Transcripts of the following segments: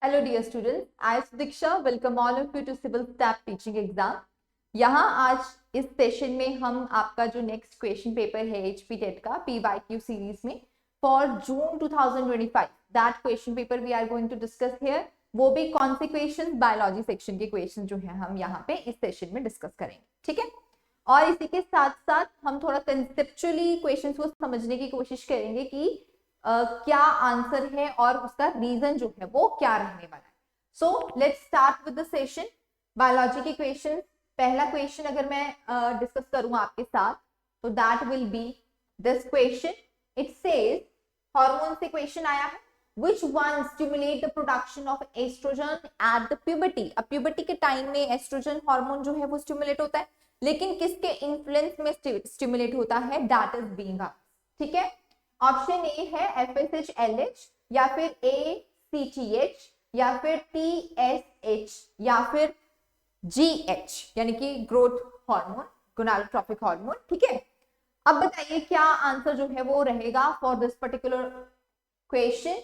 Hello dear students, I am Diksha. Welcome all of you to Civil Staff Teaching Exam. यहाँ आज इस session में हम आपका जो नेक्स्ट क्वेश्चन पेपर है HP टेट का PYQ सीरीज में for June 2025 that question paper we are going to discuss here. वो भी कौन से क्वेश्चंस, बायोलॉजी सेक्शन के क्वेश्चन जो है हम यहाँ पे इस सेशन में डिस्कस करेंगे. ठीक है, और इसी के साथ साथ हम थोड़ा कंसेप्चुअली क्वेश्चंस को समझने की कोशिश करेंगे कि क्या आंसर है और उसका रीजन जो है वो क्या रहने वाला है. So let's start with the session. Biology के क्वेश्चन. पहला क्वेश्चन अगर मैं डिस्कस करूं आपके साथ तो that will B this question. It says, hormone से क्वेश्चन आया है, which one stimulate the production of estrogen at the puberty. अब प्यूबर्टी के टाइम में एस्ट्रोजन हार्मोन जो है वो स्टिमुलेट होता है, लेकिन किसके इन्फ्लुएंस में स्टिमुलेट होता है, दैट इज बीइंग आस्क्ड. ठीक है, ऑप्शन ए है FSH-LH या फिर ACTH या फिर TSH या फिर GH यानी कि ग्रोथ हार्मोन, गोनाडोट्रोपिक हार्मोन. ठीक है, अब बताइए क्या आंसर जो है वो रहेगा फॉर दिस पर्टिकुलर क्वेश्चन.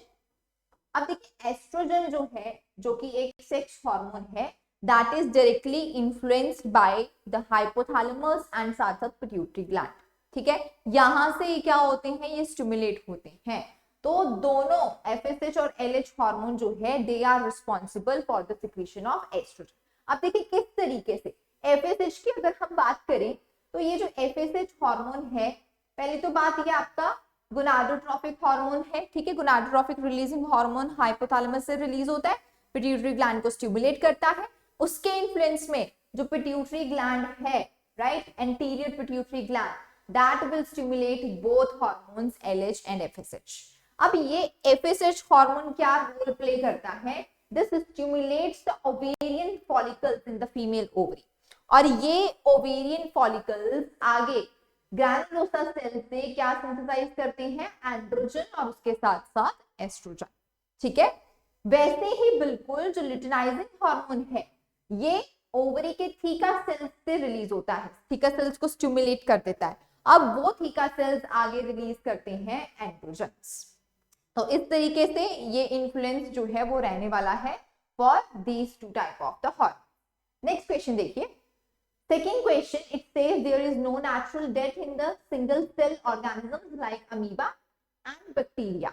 अब देखिए, एस्ट्रोजन जो है, जो कि एक सेक्स हार्मोन है, that is directly influenced by the hypothalamus and साथ साथ पिट्यूटरी ग्लैंड. ठीक है, यहां से ये क्या होते हैं, ये स्टिमुलेट होते हैं. तो दोनों FSH और LH हार्मोन जो है they are responsible for the secretion of oestrogen. अब देखिए किस तरीके से. FSH की अगर हम बात करें तो ये जो FSH हार्मोन है, पहली तो बात ये आपका गोनाडोट्रोपिक हार्मोन है. ठीक है, गोनाडोट्रोपिक रिलीजिंग हार्मोन हाइपोथैलेमस से रिलीज होता है, पिट्यूटरी ग्लैंड को स्टिमुलेट करता है. उसके इन्फ्लुएंस में जो पिट्यूटरी ग्लैंड है, right, anterior pituitary gland, that will stimulate both hormones LH and FSH. अब ये FSH हार्मोन क्या रोल प्ले करता है, this stimulates the ovarian follicles in the female ovary. और ये ovarian follicles आगे ग्रैनुलोसा सेल से क्या सिंथेसाइज करते हैं, एंड्रोजन और उसके साथ साथ एस्ट्रोजन. ठीक है, वैसे ही बिल्कुल जो लुटिनाइजिंग हार्मोन है ये ओवरी के थीका सेल्स से रिलीज होता है, थीका सेल्स को स्टिमुलेट कर देता है. अब वो थीका सेल्स आगे रिलीज करते हैं एंड्रोजन्स. तो इस तरीके से ये इन्फ्लुएंस जो है वो रहने वाला है for these two type of the hormone. Next question देखिए. Second question, it says there is no natural death in the single cell organisms like amoeba and bacteria.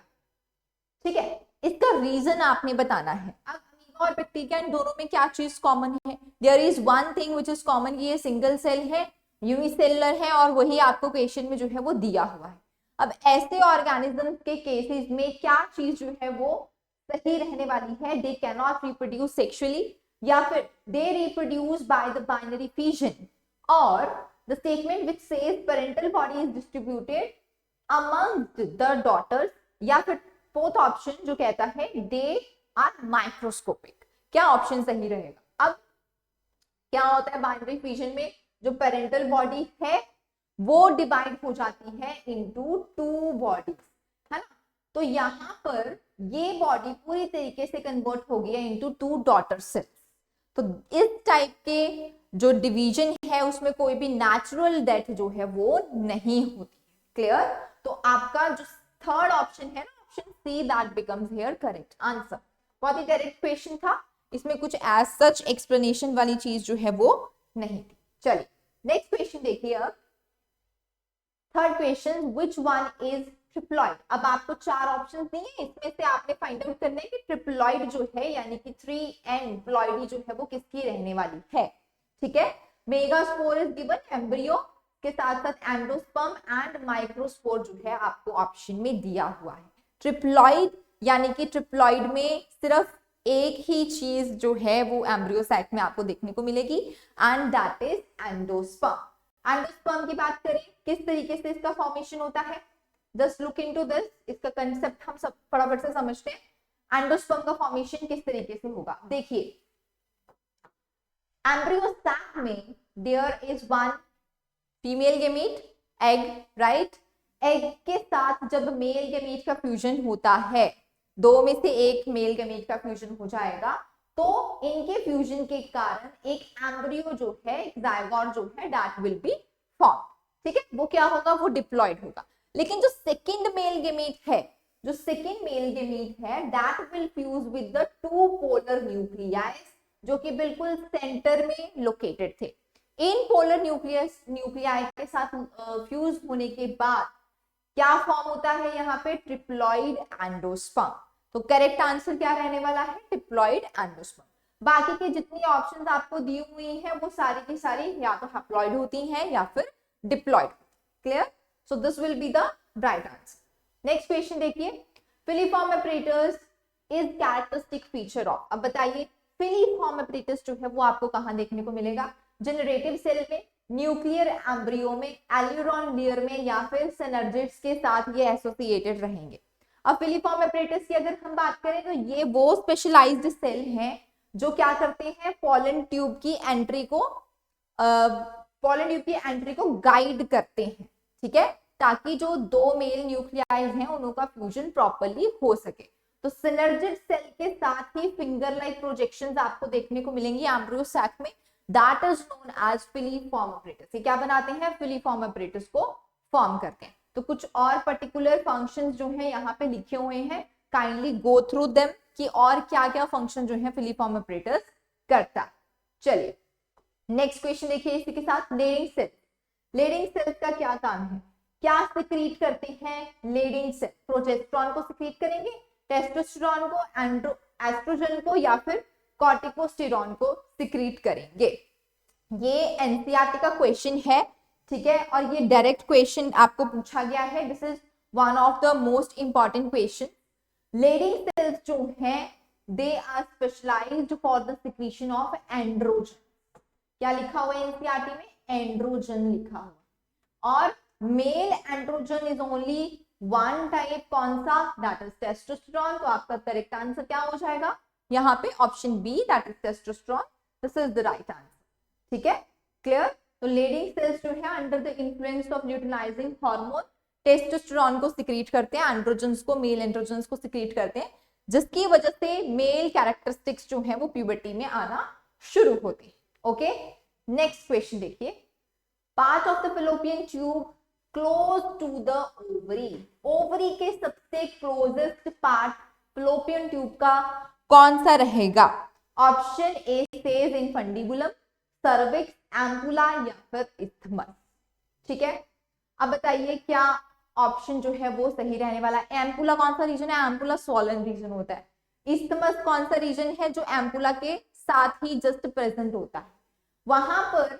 ठीक है, इसका रीजन आपने बताना है. अब अमीबा और बैक्टीरिया, इन दोनों में क्या चीज कॉमन है, there is one thing which is common, ये सिंगल सेल है, यूनिसेलुलर है, और वही आपको क्वेश्चन में जो है वो दिया हुआ है. अब ऐसे ऑर्गेनिजम्स के केसेस में क्या चीज जो है वो सही रहने वाली है, they can not reproduce sexually, या फिर they reproduce by the binary fission, और the statement which says parental body is distributed among the daughters, या फिर फोर्थ ऑप्शन जो कहता है दे आर माइक्रोस्कोपिक. क्या ऑप्शन सही रहेगा. अब क्या होता है, बाइनरी फिजन में जो पेरेंटल बॉडी है वो डिवाइड हो जाती है इनटू टू बॉडीज, है ना. तो यहाँ पर ये बॉडी पूरी तरीके से कन्वर्ट हो गया इनटू टू डॉटर सेल्स. तो इस टाइप के जो डिवीजन है उसमें कोई भी नेचुरल डेथ जो है वो नहीं होती है. क्लियर. तो आपका जो थर्ड ऑप्शन है ना, option C, that becomes here correct answer. बहुत ही डायरेक्ट क्वेश्चन था, इसमें कुछ एज सच एक्सप्लेनेशन वाली चीज जो है वो नहीं थी. चलिए नेक्स्ट क्वेश्चन देखिए. अब third question, which one is triploid. अब आपको चार ऑप्शंस दिए, इसमें से आपने फाइंड आउट करना है कि ट्रिप्लॉइड जो है यानी कि 3N प्लॉइडी जो है वो किसकी रहने वाली है. ठीक है, मेगास्पोर इज गिवन, एम्ब्रियो के साथ साथ एंडोस्पर्म एंड माइक्रोस्पोर जो है आपको ऑप्शन में दिया हुआ है. ट्रिप्लॉइड यानी कि ट्रिप्लॉइड में सिर्फ एक ही चीज जो है वो एम्ब्रियो साइट में आपको देखने को मिलेगी, and that is endosperm. Endosperm की बात करें, किस तरीके से इसका फॉर्मेशन होता है, जस्ट लुक इनटू दिस. इसका कंसेप्ट हम सब फटाफट से समझते हैं. एंडोस्पर्म का फॉर्मेशन किस तरीके से होगा. देखिए, एम्ब्रियो सैक में there is one female gamete, egg, right. Egg के साथ जब मेल गेमीट का फ्यूजन होता है, दो में से एक मेल गेमीट का फ्यूजन हो जाएगा, तो इनके फ्यूजन के कारण एक एम्ब्रियो जो है, एक जायगोट जो है, दैट विल बी फॉर्म. ठीक है, वो क्या होगा, वो डिप्लॉयड होगा. लेकिन जो सेकंड मेल गेमीट है जो सेकेंड मेल गेमीट है that will fuse with the two polar nuclei जो कि बिल्कुल सेंटर में लोकेटेड थे। इन पोलर न्यूक्लियाई के साथ फ्यूज होने के बाद क्या फॉर्म होता है यहाँ पे? Triploid endosperm. तो करेक्ट आंसर क्या रहने वाला है? Triploid endosperm. बाकी के जितनी ऑप्शंस आपको दी हुई हैं वो सारी की सारी या तो हैप्लॉइड होती हैं या फिर diploid. Clear? So this will be the right answer. Next question देखिए, filiform apparatus is characteristic feature of. अब बताइए फिलीफॉर्म एपरेटस जो है वो आपको कहाँ देखने को मिलेगा? जनरेटिव सेल में, न्यूक्लियर एम्ब्रियो में, एल्यूरॉन लेयर में या फिर सिनर्जिड्स के साथ ये एसोसिएटेड रहेंगे। अब फिलीफॉर्म एपरेटस की अगर हम बात करें तो ये वो स्पेशलाइज्ड सेल हैं जो क्या करते हैं? पोलन ट्यूब की एंट्री को गाइड करते हैं, ठीक है, ताकि जो दो मेल न्यूक्लियाइज हैं उनका फ्यूजन प्रॉपर्ली हो सके। तो सिनर्जिड सेल के साथ ही फिंगर लाइक प्रोजेक्शंस आपको देखने को मिलेंगी एम्ब्रियो सैक में, that is known as filiform apparatus. ये क्या बनाते हैं? फिलीफॉर्म एपरेटस को फॉर्म करते हैं। तो कुछ और पर्टिकुलर फंक्शंस जो हैं यहाँ पे लिखे हुए हैं, काइंडली गो थ्रू देम कि और क्या क्या फंक्शन जो है फिलीफॉर्म एपरेटस करता है। चलिए नेक्स्ट क्वेश्चन देखिए इसी के साथ, लेडिंग सेल। लेडिंग सेल का क्या काम है? क्या सिक्रीट करते हैं लेडिंग सेल? प्रोजेस्टेरॉन को सिक्रीट करेंगे, टेस्टोस्टेरोन को, एस्ट्रोजन को या फिर कॉर्टिकोस्टेरॉन को सिक्रीट करेंगे। ये एनसीईआरटी का क्वेश्चन है, ठीक है, और ये डायरेक्ट क्वेश्चन आपको पूछा गया है। This is one of the most important question. Leydig cells जो हैं they are specialised for the secretion of androgen. क्या लिखा हुआ है एनसीईआरटी में? एंड्रोजन लिखा हुआ। और male androgen is only one type, कौन सा? That is testosterone. तो आपका करेक्ट आंसर क्या हो जाएगा यहाँ पे? Option B, that is testosterone. This is the right answer, ठीक है, क्लियर। तो लेडिंग सेल्स जो है under the influence of luteinising hormone testosterone को सिक्रीट करते हैं, एंड्रोजन्स को, मेल एंड्रोजन्स को सिक्रीट करते हैं, जिसकी वजह से मेल कैरेक्टरिस्टिक्स जो है वो प्यूबर्टी में आना शुरू होती है। ओके, नेक्स्ट क्वेश्चन देखिए, part of the fallopian tube close to the ovary. Ovary के सबसे क्लोजेस्ट पार्ट फैलोपियन ट्यूब का कौन सा रहेगा? Option A says infundibulum, cervix, ampulla या फिर इस्थमस, ठीक है। अब बताइए क्या ऑप्शन जो है वो सही रहने वाला है? एम्पुला कौन सा रीजन है? एम्पुला स्वॉलन रीजन होता है। इस्थमस कौन सा रीजन है? जो एम्पुला के साथ ही जस्ट प्रेजेंट होता है। वहां पर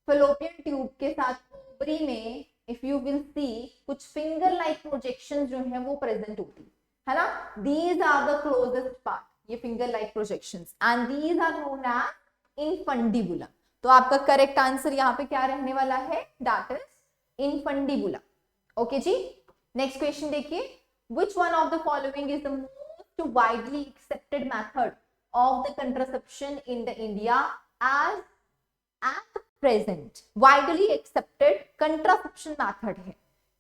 फैलोपियन ट्यूब के साथ ओवरी में इफ यू विल सी कुछ फिंगर लाइक प्रोजेक्शन जो है वो प्रेजेंट होती है ना। These are the closest part, ये finger like projections, and these are known as infundibulum. तो आपका करेक्ट आंसर यहाँ पे क्या रहने वाला है? That is infundibulum. ओके जी, नेक्स्ट क्वेश्चन देखिए, which one of the following is the most widely accepted method of the contraception in the India as at present? widely accepted contraception method है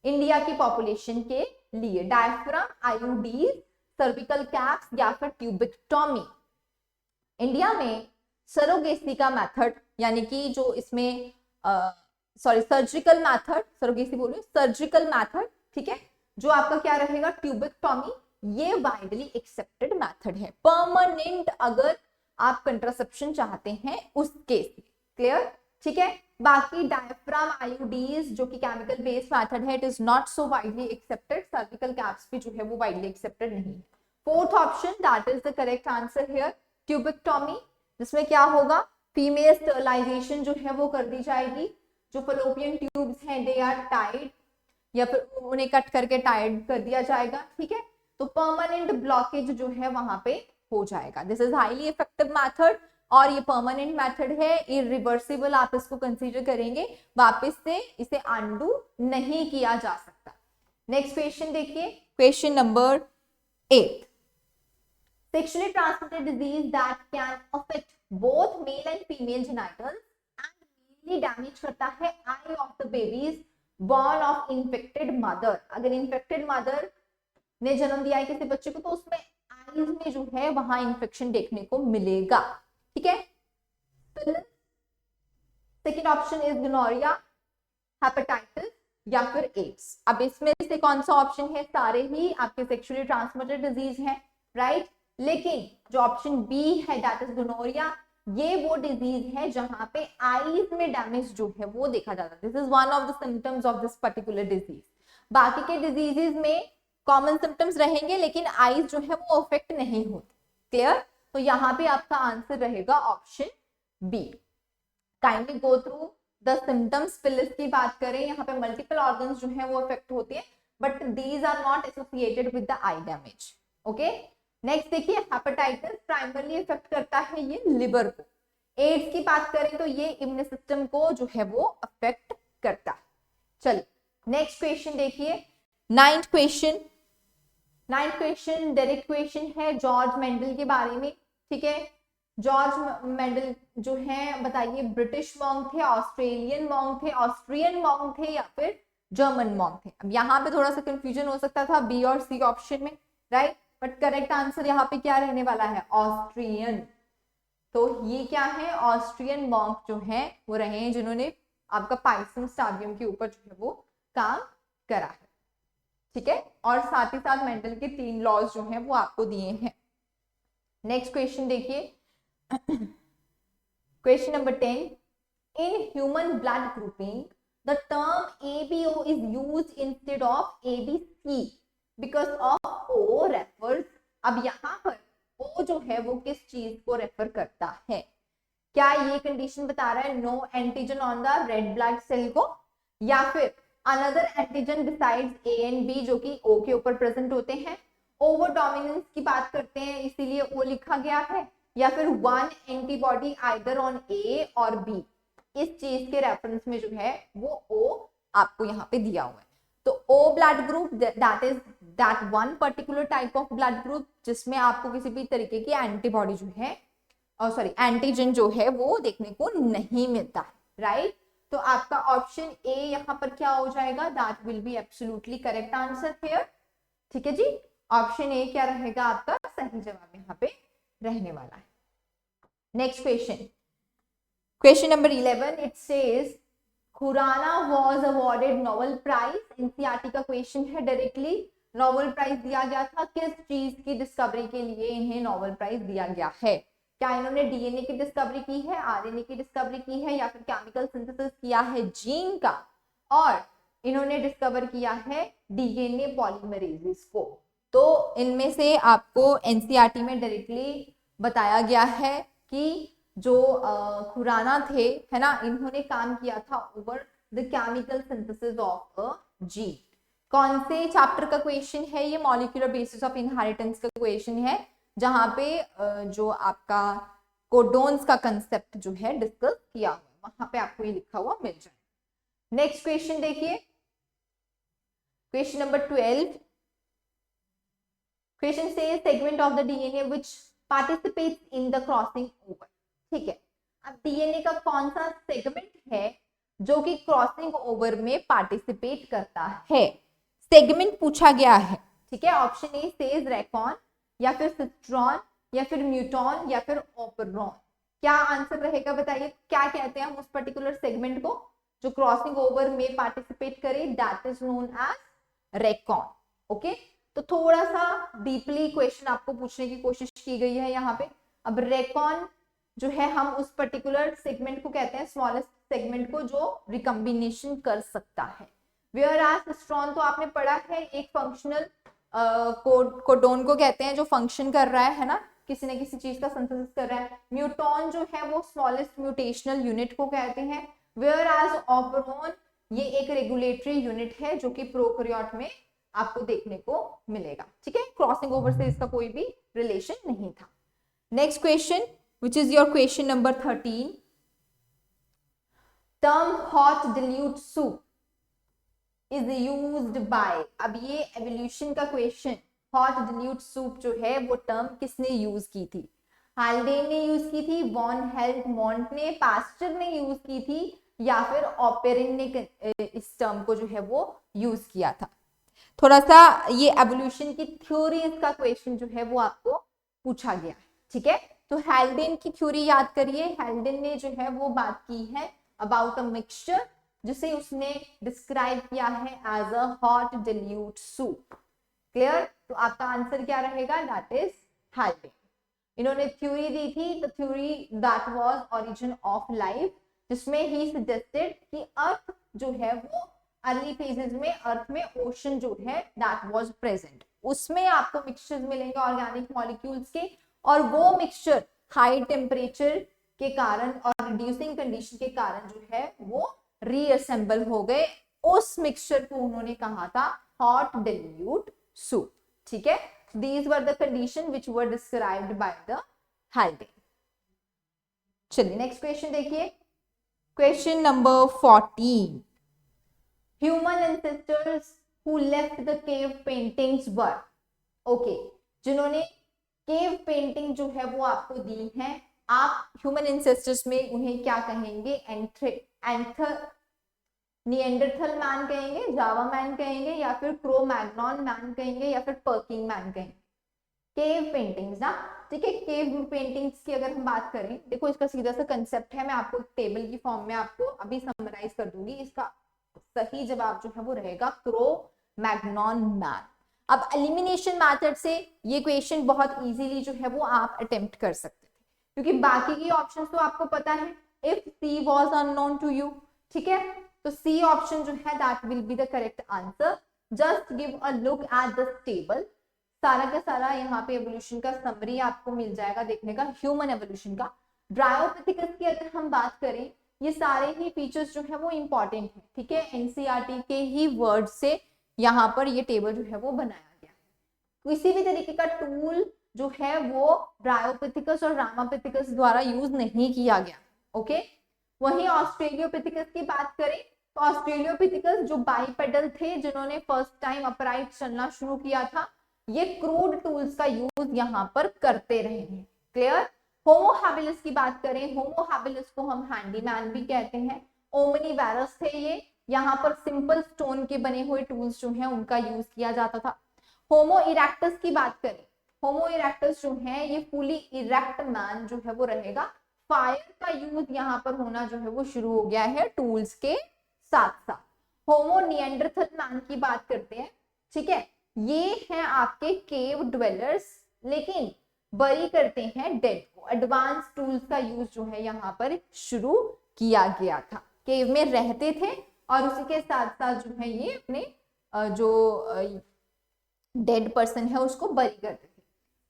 India की population के लिए, diaphragm, IUDs, cervical caps या फिर ट्यूबिक्टोमी। India में surrogacy का method, यानी कि जो इसमें सर्जिकल मेथड, सरोगेसी बोलो, सर्जिकल मेथड, ठीक है, जो आपका क्या रहेगा? ट्यूबिक्टोमी, ये वाइडली एक्सेप्टेड मेथड है परमानेंट अगर आप कंट्रासेप्शन चाहते हैं उस केस में। क्लियर, ठीक है। बाकी डायफ्राम, आईयूडीज जो कि केमिकल बेस्ड मेथड है, it is not so widely accepted. Cervical caps भी जो है वो वाइडली एक्सेप्टेड नहीं है। Fourth option that is the correct answer here, tubectomy, जिसमें क्या होगा? फीमेल स्टरलाइजेशन जो है वो कर दी जाएगी। जो फैलोपियन ट्यूब्स हैं दे आर टाइड, या फिर उन्हें कट करके टाइड कर दिया जाएगा, ठीक है। तो परमानेंट ब्लॉकेज जो है वहां पे हो जाएगा। This is highly effective method और ये परमानेंट मेथड है, इरिवर्सिबल आप इसको कंसीडर करेंगे, वापस से इसे अनडू नहीं किया जा सकता। नेक्स्ट क्वेश्चन देखिए, question number 8, sexually transmitted disease that can affect both male and female genitals and mainly damage करता है eye of the babies born of infected mother। अगर infected mother ने जन्म दिया है किसी बच्चे को तो उसमें आईज में जो है वहां इंफेक्शन देखने को मिलेगा, ठीक है। Second option is gonorrhoea, hepatitis, या फिर एड्स। अब इसमें से कौन सा ऑप्शन है, सारे ही आपके सेक्सुअली ट्रांसमिटेड डिजीज हैं, राइट। लेकिन जो ऑप्शन बी है दैट इज गोनोरिया, ये वो डिजीज है जहां पे आईज में डैमेज जो है वो देखा जाता है। This is one of the symptoms of this particular disease. बाकी के डिजीजेस में कॉमन सिम्टम्स रहेंगे लेकिन आईज जो है वो अफेक्ट नहीं होती। क्लियर? तो यहाँ पे आपका आंसर रहेगा option B. Kindly go through the symptoms. Syphilis की बात करें, यहाँ पे मल्टीपल ऑर्गन्स जो है वो अफेक्ट होते हैं, but these are not associated with the eye damage. Okay, next देखिए, हेपेटाइटिस प्राइमरली इफेक्ट करता है ये लिवर को। एड्स की बात करें तो ये इम्यून सिस्टम को जो है वो अफेक्ट करता है। चलिए नेक्स्ट क्वेश्चन देखिए, नाइन्थ क्वेश्चन डायरेक्ट क्वेश्चन है जॉर्ज मेंडल के बारे में। ठीक है, जॉर्ज मेंडल जो है बताइए ब्रिटिश मॉन्क थे, ऑस्ट्रेलियन मॉन्क थे, ऑस्ट्रियन मॉन्क थे या फिर जर्मन मॉन्क थे। अब यहाँ पे थोड़ा सा कंफ्यूजन हो सकता था बी और सी ऑप्शन में, राइट, बट करेक्ट आंसर यहाँ पे क्या रहने वाला है, ऑस्ट्रियन। तो ये क्या है, ऑस्ट्रियन मॉन्क जो है वो रहे हैं जिन्होंने आपका पाइसन स्टाडियम के ऊपर जो है वो काम करा है। ठीक है, और साथ ही साथ मेंडल के 3 लॉज जो हैं वो आपको दिए हैं। नेक्स्ट क्वेश्चन देखिए, question number 10, in human blood grouping the term ABO is used instead of ABC because of O refers. अब यहाँ पर O जो है वो किस चीज को रेफर करता है? क्या ये कंडीशन बता रहा है no antigen on the red blood cell को, या फिर another antigen besides A and B जो कि O के ऊपर प्रेजेंट होते हैं? ओवर डोमिनेंस की बात करते हैं इसीलिए O लिखा गया है, या फिर one antibody either on A और B, इस चीज के रेफरेंस में जो है वो O आपको यहाँ पे दिया हुआ है। तो O blood group that is that one particular type of blood group जिसमें आपको किसी भी तरीके की एंटीबॉडी जो है सॉरी एंटीजन जो है वो देखने को नहीं मिलता है, राइट। तो आपका ऑप्शन ए यहाँ पर क्या हो जाएगा, that will be absolutely correct answer here. ठीक है जी, ऑप्शन ए क्या रहेगा आपका सही जवाब यहाँ पे रहने वाला है। Next question, question number 11, it says Khurana was awarded Nobel prize. NCERT का क्वेश्चन है, डायरेक्टली नोबेल प्राइज दिया गया था, किस चीज की डिस्कवरी के लिए इन्हें नोबेल प्राइज दिया गया है? क्या इन्होंने डीएनए की डिस्कवरी की है, आरएनए की डिस्कवरी की है, या फिर केमिकल सिंथेसिस किया है जीन का, और इन्होंने डिस्कवर किया है डीएनए पॉलीमरेजेस को? तो इनमें से आपको एनसीईआरटी में डायरेक्टली बताया गया है कि जो खुराना थे, है ना, इन्होंने काम किया था over the chemical synthesis of a gene. कौन से चैप्टर का क्वेश्चन है ये? मॉलिक्यूलर बेसिस ऑफ इनहेरिटेंस का क्वेश्चन है, जहां पे जो आपका कोडोन्स का कंसेप्ट जो है डिस्कस किया हुआ है, वहां पे आपको ये लिखा हुआ मिल जाए। नेक्स्ट क्वेश्चन देखिए, क्वेश्चन नंबर 12, क्वेश्चन से segment of the DNA which participates in the crossing over. ठीक है, अब डीएनए का कौन सा सेगमेंट है जो कि क्रॉसिंग ओवर में पार्टिसिपेट करता है? सेगमेंट पूछा गया है। ठीक है, ऑप्शन ए सेज रेकॉन, या फिर सिस्ट्रॉन, या फिर म्यूटॉन, या फिर ओपरॉन। क्या आंसर रहेगा बताइए, क्या कहते हैं हम उस पर्टिकुलर सेगमेंट को जो क्रॉसिंग ओवर में पार्टिसिपेट करे? That is known as recon. Okay, तो थोड़ा सा डीपली क्वेश्चन आपको पूछने की कोशिश की गई है यहाँ पे। अब रेकॉन जो है हम उस पर्टिकुलर सेगमेंट को कहते हैं, स्मॉलेस्ट सेगमेंट को जो रिकम्बिनेशन कर सकता है। वेयर एज सिस्ट्रॉन तो आपने पढ़ा है, एक फंक्शनल कोडोन को कहते हैं जो फंक्शन कर रहा है ना, किसी न किसी चीज का सिंथेसिस कर रहा है। म्यूटॉन जो है वो स्मॉलेस्ट म्यूटेशनल यूनिट को कहते हैं। वेयर एज ऑपरॉन ये एक रेगुलेटरी यूनिट है जो कि प्रोकैरियोट में आपको देखने को मिलेगा। ठीक है, क्रॉसिंग ओवर से इसका कोई भी रिलेशन नहीं था। Next question which is your question number 13, term hot dilute soup is used by। अब ये एवोल्यूशन का क्वेश्चन, हॉट डिल्यूट सूप जो है वो टर्म किसने यूज की थी? हाल्डेन ने यूज की थी, वॉन हेल्मोंट ने, पास्टर ने यूज की थी, या फिर ऑपेरिन ने इस टर्म को जो है वो यूज किया था? थोड़ा सा ये एवोल्यूशन की थ्योरीज का क्वेश्चन जो है वो आपको पूछा गया है। ठीक है, तो हाल्डेन की थ्योरी याद करिए। हाल्डेन ने जो है वो बात की है अबाउट अ मिक्सचर जिसे उसने डिस्क्राइब किया है as a hot dilute soup. Clear? तो आपका आंसर क्या रहेगा? That is Haldane. इन्होंने थ्योरी दी थी, the theory that was origin of life, जिसमें ही सजेस्टेड कि अर्थ जो है वो अर्ली फेजेस में अर्थ में ओशन जो है दैट वाज प्रेजेंट। उसमें आपको मिक्सचर्स मिलेंगे ऑर्गेनिक मॉलिक्यूल्स के, और वो मिक्सचर हाई टेम्परेचर के कारण और रिड्यूसिंग कंडीशन के कारण जो है वो रीअसेंबल हो गए। उस मिक्सचर को उन्होंने कहा था हॉट डिल्यूट सूप। ठीक है, these were the condition which were described by the Haldane। चलिए नेक्स्ट क्वेश्चन देखिए, question number 14। Human ancestors who left the cave paintings were, okay, जिन्होंने केव पेंटिंग जो है वो आपको दी है, आप ह्यूमन एंसेस्टर्स में उन्हें क्या कहेंगे? निएंडरथल मैन कहेंगे, जावा मैन कहेंगे, या फिर क्रो मैग्नॉन मैन कहेंगे, या फिर पर्किंग मैन कहेंगे? केव पेंटिंग्स ना, ठीक है। केव पेंटिंग्स की अगर हम बात करें, देखो इसका सीधा सा कंसेप्ट है, मैं आपको टेबल की फॉर्म में आपको अभी समराइज कर दूंगी। इसका सही जवाब जो है वो रहेगा क्रो मैग्नॉन मैन। अब एलिमिनेशन मेथड से ये क्वेश्चन बहुत इजीली जो है वो आप अटेम्प्ट कर सकते थे, क्योंकि बाकी की ऑप्शंस तो आपको पता है। If C was unknown to you, ठीक है, तो सी ऑप्शन जो है that will be the correct answer. Just give a look at the table, सारा का सारा यहाँ पे एवोल्यूशन का समरी आपको मिल जाएगा देखने का, ह्यूमन एवोल्यूशन का। ड्रायोपिथिकस की अगर हम बात करें, ये सारे ही फीचर्स जो है वो इंपॉर्टेंट है, ठीक है। एनसीईआरटी के ही वर्ड से यहाँ पर ये टेबल जो है वो बनाया गया है। किसी भी तरीके का टूल जो है वो ड्रायोपिथिकस और रामापिथिकस द्वारा यूज नहीं किया गया, ओके। वहीं ऑस्ट्रेलियोपिथिकस की बात करें तो ऑस्ट्रेलियोपिथिकस जो बाइपेडल थे, जिन्होंने फर्स्ट टाइम अपराइट चलना शुरू किया था, ये क्रूड टूल्स का यूज यहाँ पर करते रहे हैं। क्लियर? होमो हैबिलिस की बात करें, होमो हैबिलिस को हम हैंडीमैन भी कहते हैं। ओमनीवेरस थे ये, यहाँ पर सिंपल स्टोन के बने हुए टूल्स जो हैं उनका यूज किया जाता था। होमो इरेक्टस की बात करें, होमो इरेक्टस जो है ये फुली इरेक्ट मैन जो है वो रहेगा। फायर का यूज यहाँ पर होना जो है वो शुरू हो गया है टूल्स के साथ साथ। होमो निएंडरथल मैन की बात करते हैं, ठीक है, ये हैं आपके केव ड्वेलर्स, लेकिन बरी करते हैं डेड को। एडवांस टूल्स का यूज जो है यहाँ पर शुरू किया गया था। केव में रहते थे और उसी के साथ साथ जो है ये अपने जो डेड पर्सन है उसको बरी करते थे।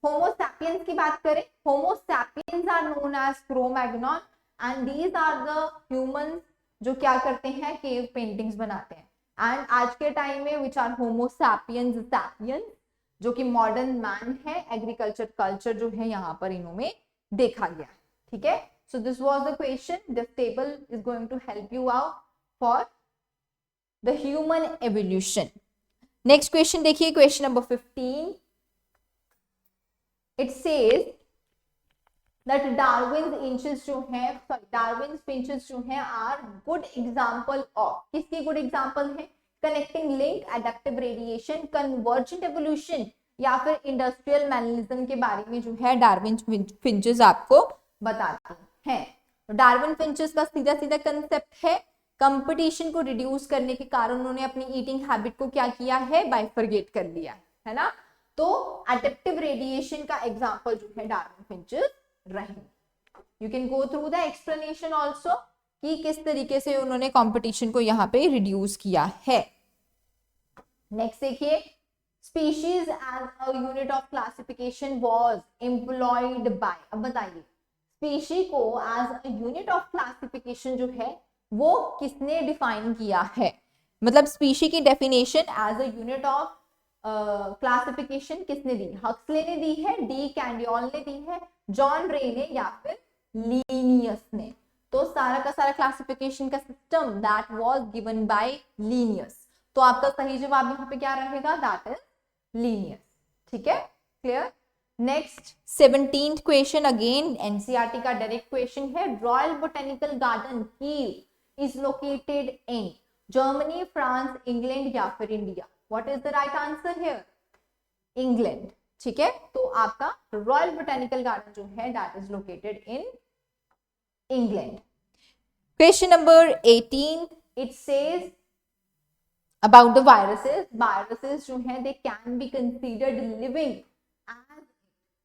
होमो सैपियंस की बात करें, homo sapiens are known as Cro-Magnon and these are the humans जो क्या करते हैं, केव पेंटिंग्स बनाते हैं। एंड आज के टाइम में which are homo sapiens sapiens, जो कि मॉडर्न मैन है। एग्रीकल्चर कल्चर जो है यहाँ पर इन्होंने देखा गया, ठीक है। So this was the question, this table is going to help you out for the human evolution. Next question देखिए, question number 15। It says that Darwin's finches जो है, डार्विन्स फिंचेस जो है आर गुड एग्जांपल ऑफ, किसकी good example है? Connecting link, adaptive radiation, convergent evolution, या फिर industrial मैनलिज्म के बारे में जो है डार्विन फिंचेस आपको बताते हैं। डार्विन फिंचेस का सीधा सीधा कंसेप्ट है, कंपटीशन को रिड्यूस करने के कारण उन्होंने अपनी ईटिंग हैबिट को क्या किया है, बाइफरगेट कर लिया है ना। तो एडप्टिव रेडिएशन का एग्जांपल जो है डार्विन फिंचेस रहे। You can go through the explanation also कि किस तरीके से उन्होंने कंपटीशन को यहाँ पे रिड्यूस किया है। नेक्स्ट देखिए, species as a unit of classification was employed by, अब बताइए स्पीशी को as a unit of classification जो है वो किसने डिफाइन किया है? मतलब स्पीशी की definition as a unit of classification किसने दी? हक्सले ने दी है, डी कैंडियल ने दी है, जॉन रे ने, या फिर लीनियस ने। तो सारा का सारा क्लासिफिकेशन का system that was given by Linnaeus. तो आपका सही जवाब यहाँ पे क्या रहेगा? दैट इज लीनियस, ठीक है, clear. Next 17th question, again NCERT का डायरेक्ट क्वेश्चन है। Royal botanical garden Kew is located in Germany, France, England, या फिर India? What is the right answer here? England, ठीक है। तो आपका रॉयल बोटेनिकल गार्डन जो है that is located in England. Question number 18, it says about the viruses, viruses जो हैं they can be considered living as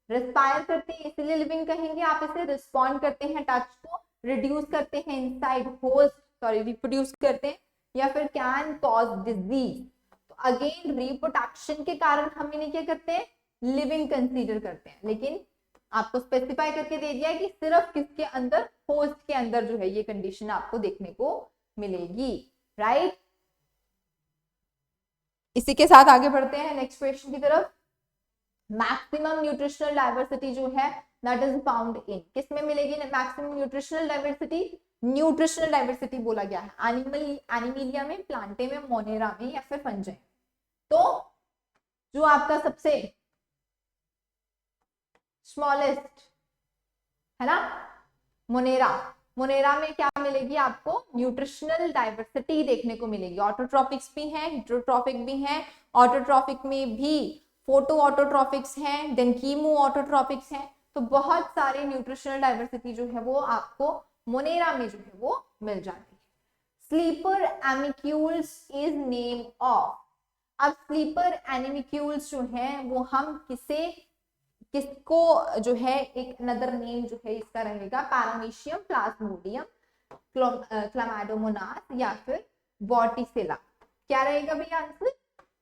respire करते हैं इसलिए लिविंग कहेंगे, आप इसे रिस्पॉन्ड करते हैं टच को, रिड्यूस करते हैं इनसाइड होस्ट, सॉरी रिप्रोड्यूस करते हैं, या फिर कैन कॉज डिजीज। तो अगेन रिप्रोडक्शन के कारण हम इन्हें क्या करते हैं, लिविंग कंसीडर करते हैं, लेकिन आपको स्पेसिफाई करके दे दिया है कि सिर्फ किसके अंदर, होस्ट के अंदर जो है ये कंडीशन आपको देखने को मिलेगी, राइट। इसी के साथ आगे बढ़ते हैं नेक्स्ट क्वेश्चन की तरफ। मैक्सिमम न्यूट्रिशनल डाइवर्सिटी जो है दैट इज फाउंड इन, किसमें मिलेगी maximum nutritional diversity, nutritional diversity बोला गया है एनिमलिया में, प्लांटे में, मोनेरा में या फिर फंजाई। तो जो आपका सबसे स्मॉलेस्ट है ना मोनेरा, मोनेरा में क्या मिलेगी आपको, न्यूट्रिशनल डाइवर्सिटी देखने को मिलेगी। ऑटोट्रॉपिक्स भी हैं, हेटेरोट्रॉफिक भी हैं, ऑटोट्रॉफिक में भी फोटो ऑटोट्रॉफिक्स हैं, देन कीमो ऑटोट्रॉफिक्स हैं, तो बहुत सारे न्यूट्रिशनल डाइवर्सिटी जो है वो आपको मोनेरा में जो है वो मिल जाती है। स्लीपर एमिक्यूल्स इज नेम ऑफ, अब स्लीपर एनिमिक्यूल्स जो है वो हम किसको जो है एक अनदर नेम जो है इसका रहेगा पैरामीशियम, प्लाज्मोडियम, क्लामाइडोमोनास या फिर वॉटिसेला, क्या रहेगा भैया आंसर,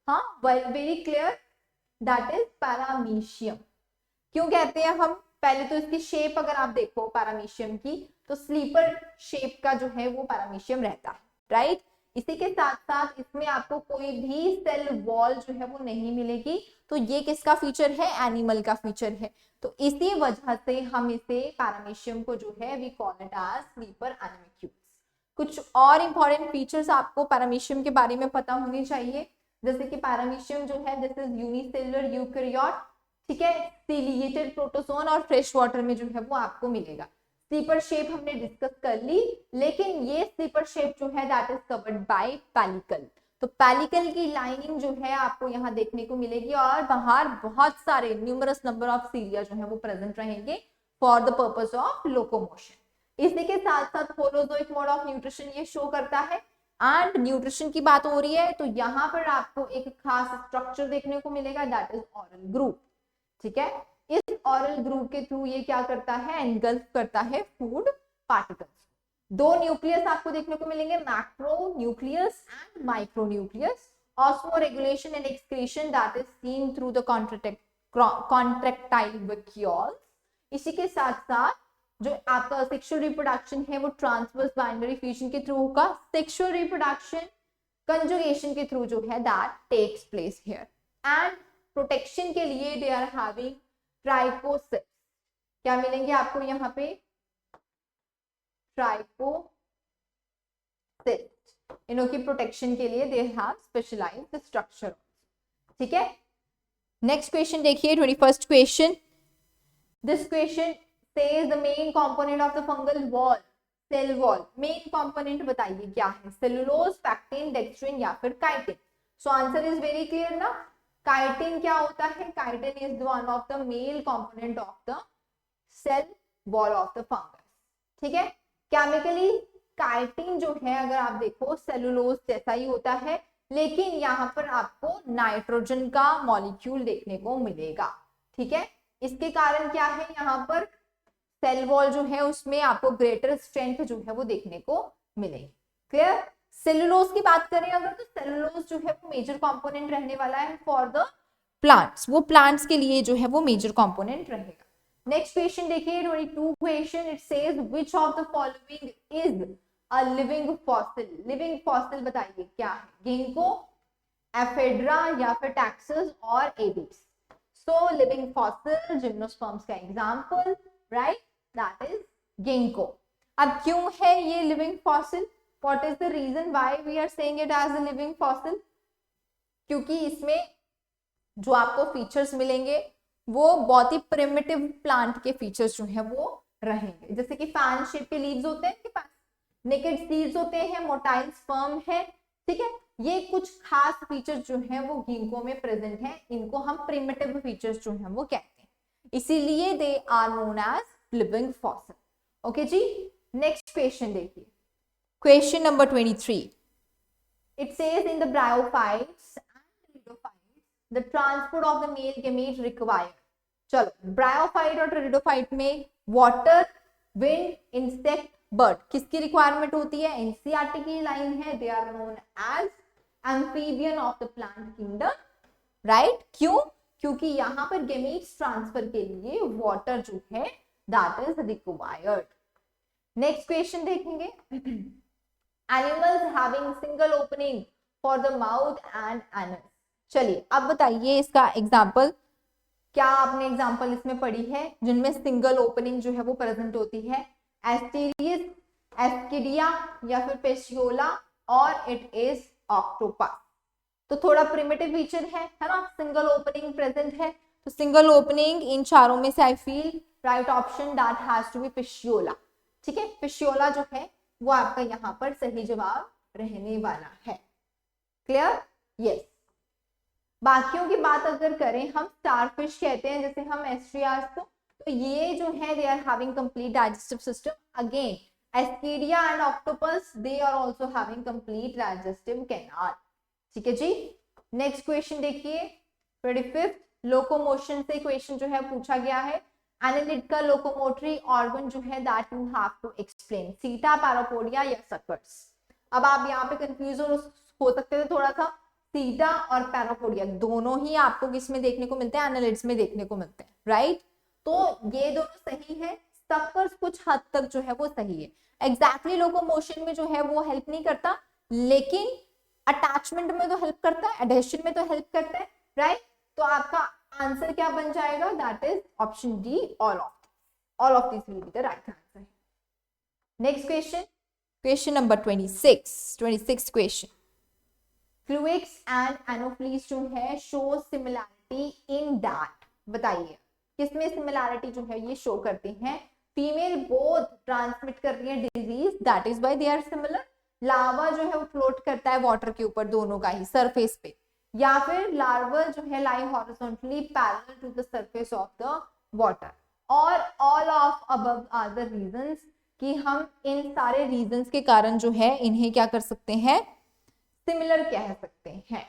हाँ very clear, that is paramecium. क्यों कहते हैं हम, पहले तो इसकी शेप अगर आप देखो पैरामीशियम की, तो स्लीपर शेप का जो है वो पैरामीशियम रहता है, राइट। इसी के साथ साथ इसमें आपको कोई भी सेल वॉल जो है वो नहीं मिलेगी, तो ये किसका फीचर है, एनिमल का फीचर है, तो इसी वजह से हम इसे पैरामीशियम को जो है we call it as slipper animalcules. कुछ और इंपॉर्टेंट फीचर्स आपको पैरामीशियम के बारे में पता होने चाहिए, जैसे कि पैरामीशियम जो है दिस इज यूनिसेलुलर यूकैरियोट, ठीक है, सीलिएटेड प्रोटोजोन और फ्रेश वाटर में जो है वो आपको मिलेगा। स्लीपर शेप हमने डिस्कस कर ली, लेकिन ये स्लीपर शेप जो है दैट इज कवर्ड बाय पैलिकल, तो पैलिकल की लाइनिंग जो है आपको यहाँ देखने को मिलेगी और बाहर बहुत सारे न्यूमरस नंबर ऑफ सीलिया जो है वो प्रेजेंट रहेंगे for the purpose of locomotion. इसी के साथ साथ होलोजोइक मोड ऑफ न्यूट्रिशन ये शो करता है, एंड न्यूट्रिशन की बात हो रही है तो यहाँ पर आपको एक खास स्ट्रक्चर देखने को मिलेगा दैट इज ऑरल ग्रुप, ठीक है। इस ऑरल ग्रुप के थ्रू ये क्या करता है, एनगल्फ करता है फूड पार्टिकल्स। दो न्यूक्लियस आपको देखने को मिलेंगे, macro nucleus and micro nucleus. Osmo regulation and excretion that is seen through the contractile vacuoles. इसी के साथ साथ जो आपका सेक्सुअल रिप्रोडक्शन है वो ट्रांसवर्स बाइनरी फ्यूजन के थ्रू होगा, सेक्सुअल रिप्रोडक्शन कंजुगेशन के थ्रू जो है that takes place here. And protection के लिए दे आर हैविंग ट्राइकोसिस, क्या मिलेंगे आपको यहाँ पे, ट्राइकोसिस, इनों की प्रोटेक्शन के लिए दे हैव स्पेशलाइज्ड स्ट्रक्चर, ठीक है। नेक्स्ट क्वेश्चन देखिए 21st question, this question says the main component of the fungal wall, cell wall, main component बताइए क्या है, सेलुलोज, पैक्टिन, डेक्स्ट्रिन या फिर chitin. So answer is very clear ना, chitin क्या होता है, chitin is one of the male component of the cell wall of the fungus, ठीक है। केमिकली काइटिन जो है अगर आप देखो सेलुलोज जैसा ही होता है, लेकिन यहाँ पर आपको नाइट्रोजन का मॉलिक्यूल देखने को मिलेगा, ठीक है। इसके कारण क्या है, यहाँ पर सेल वॉल जो है उसमें आपको ग्रेटर स्ट्रेंथ जो है वो देखने को मिलेगी, क्लियर। सेलुलोज की बात करें अगर, तो सेलुलोज जो है वो मेजर कंपोनेंट रहने वाला है फॉर द प्लांट्स, वो प्लांट्स के लिए जो है वो मेजर कंपोनेंट रहेगा। नेक्स्ट क्वेश्चन देखिए 22 question, it says which of the following is a living fossil, living fossil बताइए क्या है, गिंको, एफेड्रा या फिर टैक्सस और एबिस। सो लिविंग फॉसिल जिम्नोस्पर्म्स का example, right, that is ginkgo. अब क्यों है ये living fossil, What is the reason why we are saying it as a living fossil? क्योंकि इसमें जो आपको फीचर्स मिलेंगे वो बहुत ही प्रिमिटिव प्लांट के फीचर्स जो है वो रहेंगे, जैसे कि फैन शेप के लीव्स होते हैं, नेकेड सीड्स होते हैं, मोटाइल स्पर्म है, ठीक है। ये कुछ खास फीचर्स जो है वो गिंको में प्रेजेंट है, इनको हम प्रिमिटिव फीचर्स जो है वो कहते हैं, इसीलिए they are known as living fossil. Okay जी, नेक्स्ट क्वेश्चन देखिए, Question number 23. It says in the bryophytes and teridophytes, the transport of the male gamete required. चलो, ब्रायोफाइट और टेरिडोफाइट में वाटर, विंड, इंसेक्ट, बर्ड किसकी requirement होती है? NCERT की line है, they are known as amphibian of the plant kingdom, right? क्यों? क्योंकि यहाँ पर गेमीट्स ट्रांसफर के लिए वाटर जो है that is required. Next question देखेंगे। Animals having single opening for the mouth and anus. चलिए अब बताइए इसका एग्जाम्पल। क्या आपने एग्जाम्पल इसमें पढ़ी है जिनमें सिंगल ओपनिंग जो है वो प्रेजेंट होती है? एस्टेरियस, एस्किडिया या फिर पेशियोला, और इट इज ऑक्टोपस। तो थोड़ा प्रिमिटिव फीचर है ना, सिंगल ओपनिंग प्रेजेंट है, तो सिंगल ओपनिंग इन चारों में से I feel right option that has to be Fasciola. ठीक है, पेशियोला जो है वो आपका यहाँ पर सही जवाब रहने वाला है। क्लियर? यस। बाकियों की बात अगर करें, हम स्टारफिश कहते हैं जैसे हम एस्ट्रियास को, तो ये जो है they are having complete digestive system. Again Ascidia and octopus they are also having complete digestive canal. ठीक है जी। नेक्स्ट क्वेश्चन देखिए 25। लोकोमोशन से क्वेश्चन जो है पूछा गया है। एनालिड का लोकोमोटरी ऑर्गन जो है that you have to explain, seta, parapodia या सकर्स। अब आप यहाँ पे कंफ्यूज हो सकते थे थोड़ा सा, सीटा और पैरापोडिया दोनों ही आपको किस में देखने को मिलते हैं? एनालिड्स में देखने को मिलते हैं, राइट? तो ये दोनों सही है, सकर्स कुछ हद तक जो है वो सही है। एग्जैक्टली लोकोमोशन में जो है वो हेल्प नहीं करता, लेकिन अटैचमेंट में तो हेल्प करता है, एडहेशन में तो हेल्प करता है, राइट? तो आपका आंसर क्या बन जाएगा? That is option D, all of this will be the right answer. Next question, question number 26 question. Flukes and Anopheles जो है शो सिमिलैरिटी इन दैट। बताइए किसमें सिमिलैरिटी जो है ये शो करते हैं? फीमेल बोथ ट्रांसमिट कर रही है disease, that is why they are similar. Larva जो है वो फ्लोट करता है वाटर के ऊपर, दोनों का ही सरफेस पे, या फिर लार्वा जो है lie horizontally parallel to the surface of the water, और all of above are the reasons, कि हम इन सारे रीजंस के कारण जो है इन्हें क्या कर सकते हैं? सिमिलर कह सकते हैं।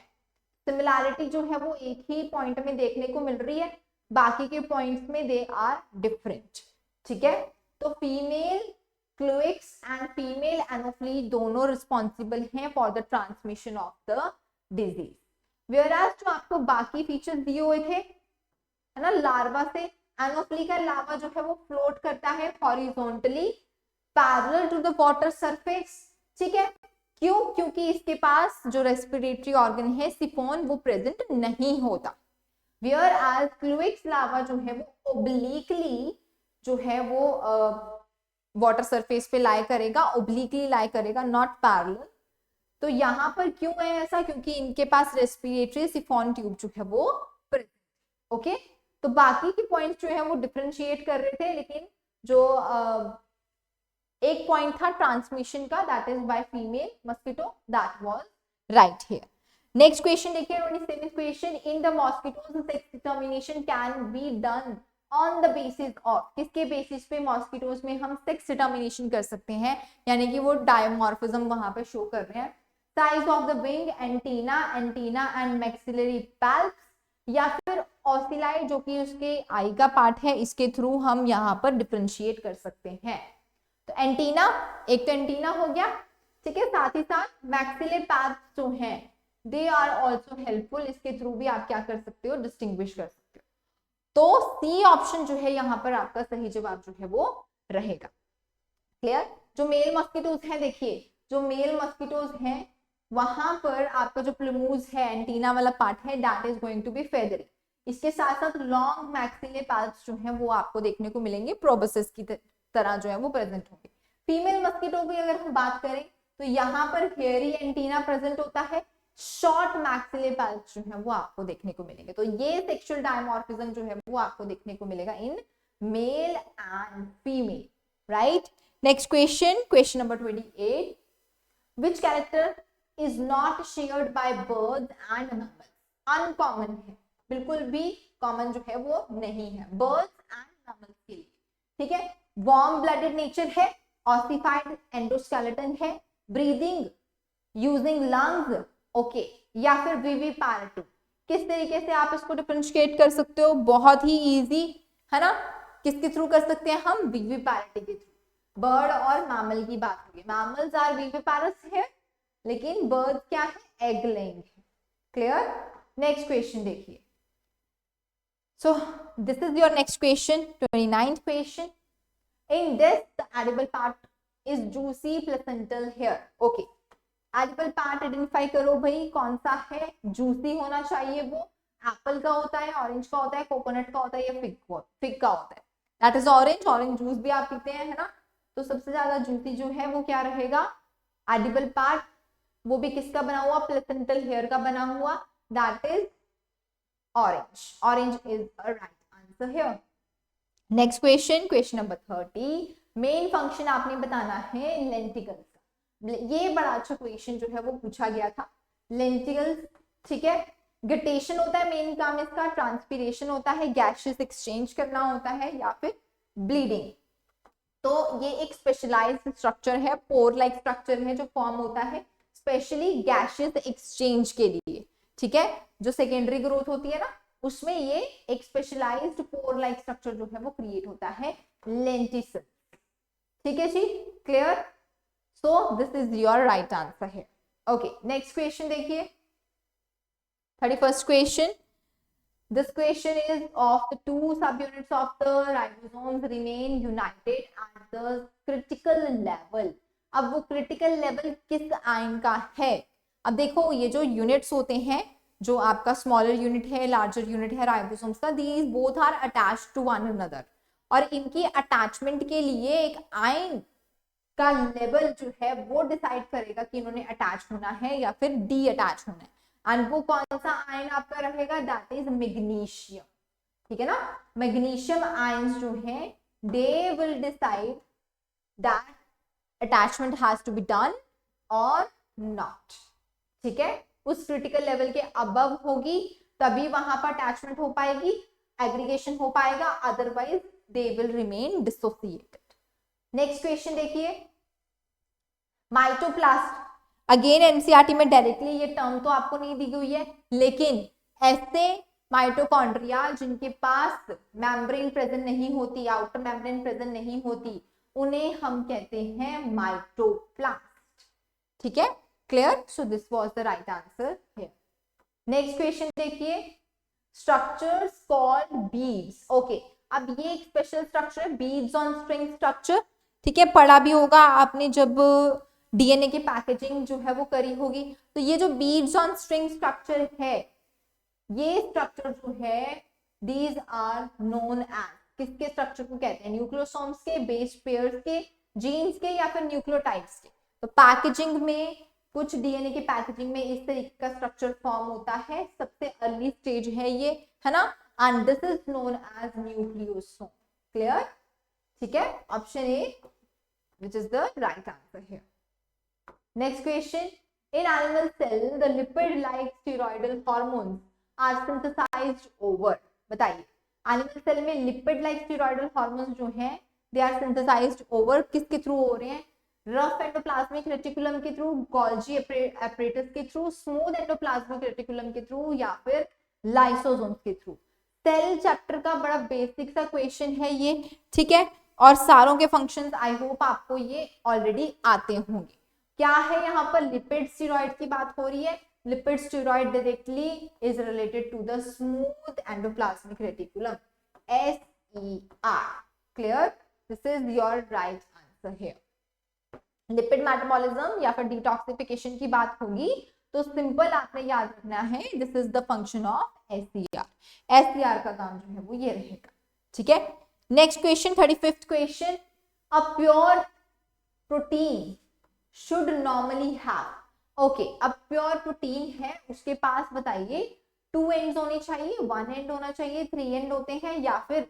सिमिलैरिटी जो है वो एक ही पॉइंट में देखने को मिल रही है, बाकी के पॉइंट्स में दे आर डिफरेंट। ठीक है, तो फीमेल क्लोइक्स एंड फीमेल एनोफ्लीज दोनों रिस्पॉन्सिबल हैं for the transmission of the disease. Whereas जो आपको बाकी फीचर्स दिए हुए थे है ना, लार्वा से एनोफ्ली का लार्वा जो है वो फ्लोट करता है horizontally parallel to the water surface. ठीक है, क्यों? क्योंकि इसके पास जो रेस्पिरेटरी ऑर्गन है सिफोन वो प्रेजेंट नहीं होता। वेयर एज क्लोइक्स लार्वा जो है वो ओब्लिकली जो है वो वाटर सरफेस पे लाई करेगा, ओब्लिकली लाई करेगा, नॉट पैरेलल। तो यहाँ पर क्यों है ऐसा? क्योंकि इनके पास रेस्पिरेटरी सिफोन ट्यूब जो है वो प्रेजेंट। ओके, तो बाकी के पॉइंट्स जो है वो डिफरेंशिएट कर रहे थे, लेकिन जो एक पॉइंट था ट्रांसमिशन का, that is by female mosquito, that was right here. Next question देखिए 27th question. In the mosquitoes sex determination can be done on the basis of. किसके बेसिस पे मॉस्किटोज में हम सेक्स डिटर्मिनेशन कर सकते हैं, यानी कि वो डायमॉर्फिज्म वहां पे शो कर रहे हैं। Size of the wing, antenna and maxillary palps, या फिर ऑसिलाई जो कि उसके आई का पार्ट है, इसके थ्रू हम यहाँ पर डिफरेंशिएट कर सकते हैं। तो एंटीना, एक तो एंटीना हो गया, ठीक है, साथ ही साथ मैक्सिलरी पैल्प्स जो हैं दे आर आल्सो हेल्पफुल, इसके थ्रू भी आप क्या कर सकते हो? डिस्टिंग्विश कर सकते हो। तो सी ऑप्शन जो है यहाँ पर आपका सही जवाब जो है वो रहेगा। क्लियर? जो मेल मस्किटोज हैं, देखिए जो मेल मस्किटोज हैं वहां पर आपका जो प्लूमूज है, एंटीना वाला पार्ट है, that is going to be feathery. इसके साथ साथ लॉन्ग मैक्सिलरी पैल्प्स जो है वो आपको देखने को मिलेंगे, प्रोबोसिस की तरह जो है वो प्रेजेंट होंगे। फीमेल मस्किटो की अगर हम बात करें तो यहाँ पर हेयरी एंटीना प्रेजेंट होता है, शॉर्ट मैक्सिलरी पैल्प्स जो है वो आपको देखने को मिलेंगे। तो ये सेक्सुअल डायमॉर्फिज्म जो है वो आपको देखने को मिलेगा in male and female, right? Next question, question number 28। Which character is not shared by birds and mammals? Uncommon है, बिल्कुल भी कॉमन जो है वो नहीं है बर्ड्स एंड मैमल्स के लिए। ठीक है, वार्म ब्लडेड नेचर है, ऑसिफाइड एंडोस्केलेटन है, ब्रीदिंग यूजिंग लंग्स, ओके, या फिर विविपारेटिव। किस तरीके से आप इसको डिफरेंशिएट कर सकते हो, बहुत ही इजी है ना। किसके थ्रू कर सकते हैं हम, विविपारिटी के थ्रू। बर्ड और मैमल की बात हुई, मैमल्स आर विविपारस है, लेकिन बर्ड क्या है, एग लेइंग है। क्लियर। नेक्स्ट क्वेश्चन देखिए। So this is your next question, 29th question. In this the edible part is juicy placental hair, okay. Edible part identify करो भाई, कौन सा है, जूसी होना चाहिए वो। एप्पल का होता है, ऑरेंज का होता है, कोकोनट का होता है, या फिग का होता है। That is orange, orange juice भी आप पीते हैं, है ना। तो सबसे ज्यादा जूसी जो है वो क्या रहेगा, एडिबल पार्ट। वो भी किसका बना हुआ, प्लेसेंटल हेयर का बना हुआ, that is orange. Orange is a right answer here. Next question, question number 30। Main function आपने बताना है लेंटिकल्स का। ये बड़ा अच्छा क्वेश्चन जो है वो पूछा गया था, लेंटिकल्स, ठीक है। गटेशन होता है मेन काम इसका, ट्रांसपीरेशन होता है, गैसेस एक्सचेंज करना होता है, या फिर ब्लीडिंग। तो ये एक स्पेशलाइज्ड स्ट्रक्चर है, पोर लाइक स्ट्रक्चर है, जो फॉर्म होता है स्पेशली गैसेस एक्सचेंज के लिए, ठीक है। जो सेकेंडरी ग्रोथ होती है ना, उसमें ये एक स्पेशलाइज्ड पोर लाइक स्ट्रक्चर जो है वो क्रिएट होता है, लेंटिसल, ठीक है जी, clear. So this is your right answer है। ओके, नेक्स्ट क्वेश्चन देखिए, 31st question. This question is of the two subunits of the ribosomes remain united at the critical level. अब वो critical level किस ion का है। अब देखो ये जो यूनिट्स होते हैं, जो आपका स्मॉलर यूनिट है, लार्जर यूनिट है राइबोसोम्स का, these both are attached to one another. और इनकी अटैचमेंट के लिए एक आयन का लेवल जो है वो डिसाइड करेगा कि इन्होंने अटैच होना है या फिर डी अटैच होना है। एंड वो कौन सा आयन आपका रहेगा, दैट इज मैग्नीशियम, ठीक है ना। मैग्नीशियम आयंस जो हैं they will decide that attachment has to be done और नॉट, ठीक है। उस क्रिटिकल लेवल के अबव होगी तभी वहां पर अटैचमेंट हो पाएगी, एग्रीगेशन हो पाएगा, otherwise they will remain dissociated. Next question देखिए, माइटोप्लास्ट। अगेन एनसीईआरटी में डायरेक्टली ये टर्म तो आपको नहीं दी गई है, लेकिन ऐसे माइटोकॉन्ड्रिया जिनके पास मेम्ब्रेन प्रेजेंट नहीं होती, आउटर मेम्ब्रेन प्रेजेंट नहीं होती, उन्हें हम कहते हैं माइटोप्लास्ट, ठीक है, clear. So this was the right answer here. Next question देखिए, स्ट्रक्चर्स कॉल्ड बीड्स, ओके। अब ये एक स्पेशल स्ट्रक्चर है, बीड्स ऑन स्ट्रिंग स्ट्रक्चर, ठीक है। पढ़ा भी होगा आपने जब डीएनए की पैकेजिंग जो है वो करी होगी। तो ये जो बीड्स ऑन स्ट्रिंग स्ट्रक्चर है, ये स्ट्रक्चर जो है दीज आर नोन एज, किसके स्ट्रक्चर को कहते हैं, न्यूक्लियोसोम्स के, बेस पेयर्स के, जीन्स के, या फिर न्यूक्लियोटाइड्स के। तो पैकेजिंग में, कुछ डीएनए की पैकेजिंग में इस तरीके का स्ट्रक्चर फॉर्म होता है, सबसे अर्ली स्टेज है ये, है ना। And this is known as nucleosome, clear, ठीक है। Option A which is the right answer here. Next question, in animal cell the lipid like steroidal hormones are synthesized over, बताइए एनिमल सेल में lipid like steroidal hormones जो हैं they are synthesized over, किसके through हो रहे हैं, rough endoplasmic reticulum के through, Golgi apparatus के थ्रू, स्मूथ एंडोप्लाज्मिक रेटिकुलम के थ्रू, या फिर लाइसोसोम्स के थ्रू। सेल चैप्टर का बड़ा बेसिक सा क्वेश्चन है ये, ठीक है। और सारों के फंक्शंस आई होप आपको ये ऑलरेडी आते होंगे। क्या है यहाँ पर, लिपिड स्टेरॉइड की बात हो रही है। Lipid steroid directly is related to the smooth endoplasmic reticulum, SER, clear. This is your right answer here. Lipid metabolism या फिर डिटॉक्सिफिकेशन की बात होगी तो सिंपल आपने याद रखना है, this is the function of SER। SER का काम जो है वो ये रहेगा, ठीक है। Next question, 35th question, a pure protein should normally have, okay. अब प्योर प्रोटीन है, उसके पास बताइए 2 एंड्स होने चाहिए, 1 एंड होना चाहिए, 3 एंड होते हैं, या फिर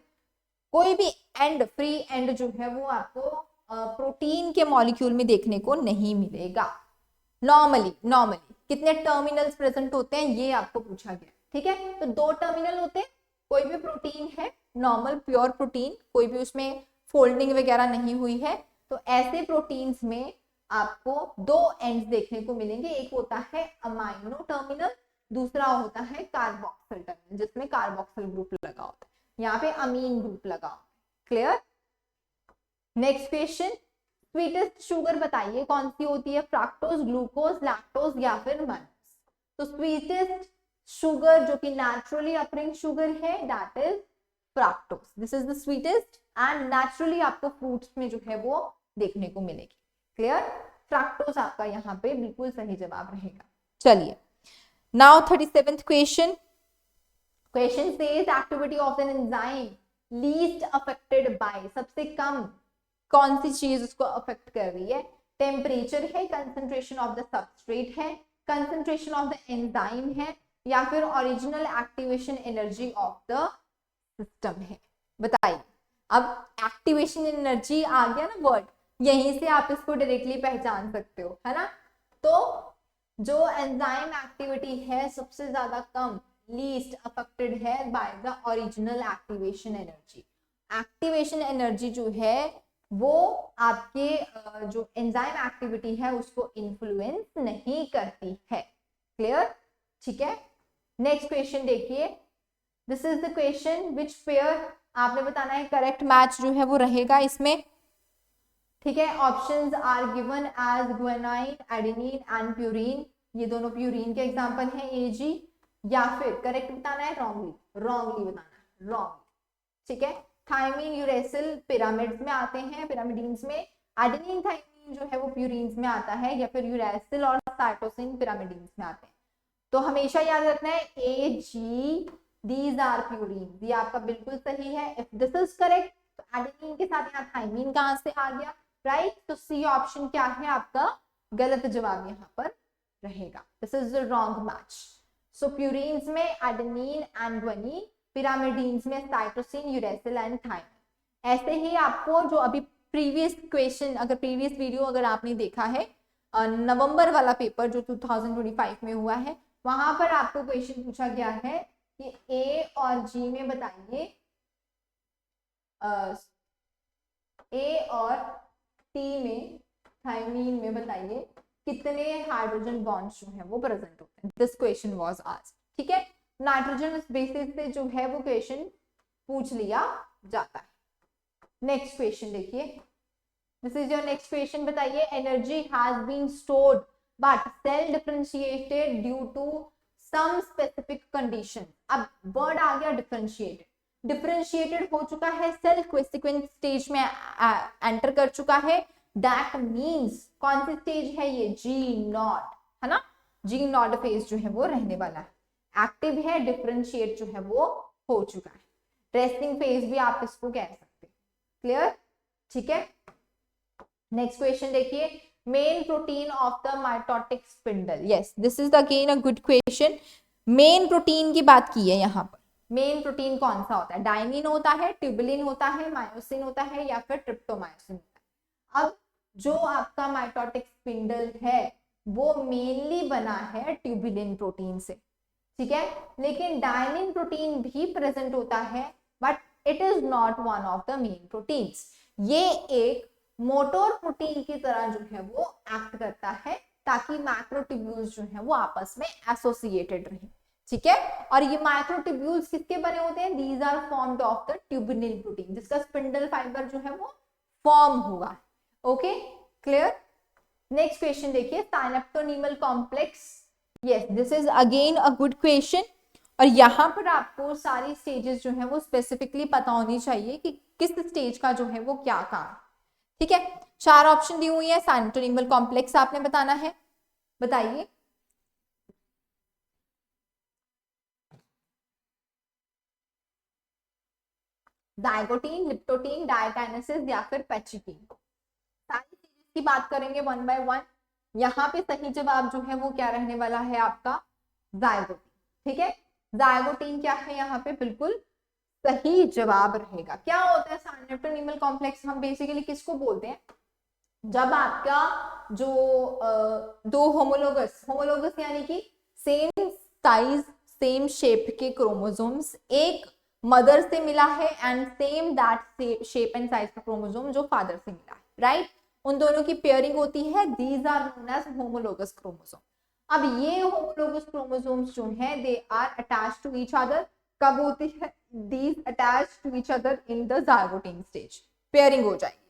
कोई भी एंड, फ्री एंड जो है वो आपको प्रोटीन के मॉलिक्यूल में देखने को नहीं मिलेगा। नॉर्मली कितने टर्मिनल्स प्रेजेंट होते हैं ये आपको पूछा गया, ठीक है। तो 2 टर्मिनल होते हैं, कोई भी प्रोटीन है नॉर्मल प्योर प्रोटीन, कोई भी उसमें फोल्डिंग वगैरह नहीं हुई है, तो ऐसे प्रोटीन्स में आपको दो एंड्स देखने को मिलेंगे, एक होता है अमाइनो टर्मिनल, दूसरा होता है कार्बोक्सिल टर्मिनल जिसमें कार्बोक्सिल ग्रुप लगा होता है, यहाँ पे अमीन ग्रुप लगा होता है। Clear? Next question, sweetest sugar बताइए कौन सी होती है, फ्रक्टोज, ग्लूकोज, लैक्टोज या फिर माइनस। तो स्वीटेस्ट शुगर जो कि नेचुरली अकरिंग शुगर है that is fructose, this is the sweetest and naturally आपको फ्रूट्स में जो है वो देखने को मिलेगी। क्लियर? फ्रक्टोज आपका यहाँ पे बिल्कुल सही जवाब रहेगा। चलिए now 37th question, question says activity of an enzyme least affected by, सबसे कम कौन सी चीज उसको अफेक्ट कर रही है, टेम्परेचर है, कंसंट्रेशन ऑफ द सबस्ट्रेट है, कंसंट्रेशन ऑफ द एंजाइम है या फिर original activation energy of the system है। बताइए, अब एक्टिवेशन एनर्जी आ गया ना वर्ड, यहीं से आप इसको डायरेक्टली पहचान सकते हो, है ना। तो जो एंजाइम एक्टिविटी है सबसे ज्यादा कम, लीस्ट अफेक्टेड है by the original activation energy. Activation energy जो है वो आपके जो एंजाइम एक्टिविटी है उसको इन्फ्लुएंस नहीं करती है। क्लियर? ठीक है, नेक्स्ट क्वेश्चन देखिए, this is the question which pair, आपने बताना है करेक्ट मैच जो है वो रहेगा इसमें। ठीक है, options are given as guanine, adenine and purine, ये दोनों प्यूरिन के एग्जांपल हैं ए जी, या फिर करेक्ट बताना है रॉन्गली, रॉन्गली बताना है, रॉन्गली। ठीक है, थायमिन, यूरेसिल पिरामिड्स में आते हैं, पिरामिडीन्स में, एडेनिन थायमिन जो है वो प्यूरिन्स में आता है, या फिर यूरेसिल और साइटोसिन पिरामिडीन्स में आते हैं। तो हमेशा याद रखना है ए जी दीज आर प्यूरिन, ये आपका बिल्कुल सही है। इफ दिस इज करेक्ट तो एडेनिन के साथ यहाँ थायमिन कहां से आ गया, राइट? तो सी ऑप्शन क्या है आपका गलत जवाब यहाँ पर रहेगा, this is the wrong match. So purines में एडेनिन एंड ग्वानिन, पिरामिडीन्स में साइटोसिन, यूरेसिल एंड थायमिन। ऐसे ही आपको जो अभी प्रीवियस क्वेश्चन, अगर प्रीवियस वीडियो अगर आपने देखा है नवंबर वाला पेपर जो 2025 में हुआ है, वहां पर आपको क्वेश्चन पूछा गया है कि ए और जी में बताइए, ए और टी में, थायमीन में बताइए कितने हाइड्रोजन बॉन्ड्स जो है वो प्रेजेंट होते हैं। This question was asked. ठीक है, नाइट्रोजन बेसिस से जो है वो क्वेश्चन पूछ लिया जाता है। नेक्स्ट क्वेश्चन देखिए, this is your next question, बताइए energy has been stored but cell differentiated due to some specific condition. अब वर्ड आ गया डिफरेंशिएटेड, डिफरेंशिएटेड हो चुका है, सेल क्वेसिक्वेंट स्टेज में एंटर कर चुका है, दैट मीन्स कौन सी स्टेज है ये, जी नॉट, है ना, जी नॉट फेज जो है वो रहने वाला है, एक्टिव है, डिफरेंशिएट जो है वो हो चुका है, रेस्टिंग फेज भी आप इसको कह सकते हैं। क्लियर? ठीक है, नेक्स्ट क्वेश्चन देखिए, main protein of the mitotic spindle. Yes, this is again a good question. Main protein की बात की है यहाँ पर, मेन प्रोटीन कौन सा होता है, डायनिन होता है, ट्यूबुलिन होता है, मायोसिन होता है या फिर ट्रिप्टोमायोसिन होता है। अब जो आपका माइटोटिक स्पिंडल है वो मेनली बना है ट्यूबुलिन प्रोटीन से, ठीक है, लेकिन डायनिन प्रोटीन भी प्रेजेंट होता है but it is not one of the main proteins. ये एक मोटर प्रोटीन की तरह जो है वो एक्ट करता है ताकि मैक्रोट्यूब्यूल्स जो है वो आपस में एसोसिएटेड रहे। ठीक है, और ये माइक्रोट्यूब्यूल्स किसके बने होते हैं, these are formed of the tubulin protein, जिसका स्पिंडल फाइबर जो है वो फॉर्म हुआ। Okay, clear? नेक्स्ट क्वेश्चन देखिए, synaptonemal complex. Yes, this is again a good question, और यहाँ पर आपको सारी स्टेजेस जो है वो स्पेसिफिकली पता होनी चाहिए कि किस स्टेज का जो है वो क्या काम। ठीक है, 4 ऑप्शन दी हुई है, साइनेप्टोनीमल कॉम्प्लेक्स आपने बताना है, बताइए। जाइगोटीन, लिप्टोटीन, डायकाइनेसिस या फिर पेचिटीन। सारी चीजें की बात करेंगे वन बाय वन। यहाँ पे सही जवाब जो है वो क्या रहने वाला है आपका, जाइगोटीन। ठीक है, जाइगोटीन क्या है यहाँ पे, बिल्कुल सही जवाब रहेगा। क्या होता है साइनेप्टोनीमल कॉम्प्लेक्स, हम बेसिकली किसको बोलते हैं, जब आपका जो दो होमोलोगस, होमोलोगस यानी कि सेम साइज सेम शेप के क्रोमोसोम्स एक मदर से मिला है and same that shape and size का क्रोमोसोम जो फादर से मिला है, राइट, उन दोनों की पेयरिंग होती है, these are known as homologous chromosome. अब ये होमोलोगस क्रोमोसोम्स जो हैं they are attached to each other, कब होती है, these attached to each other in the zygotene stage, pairing हो जाएगी,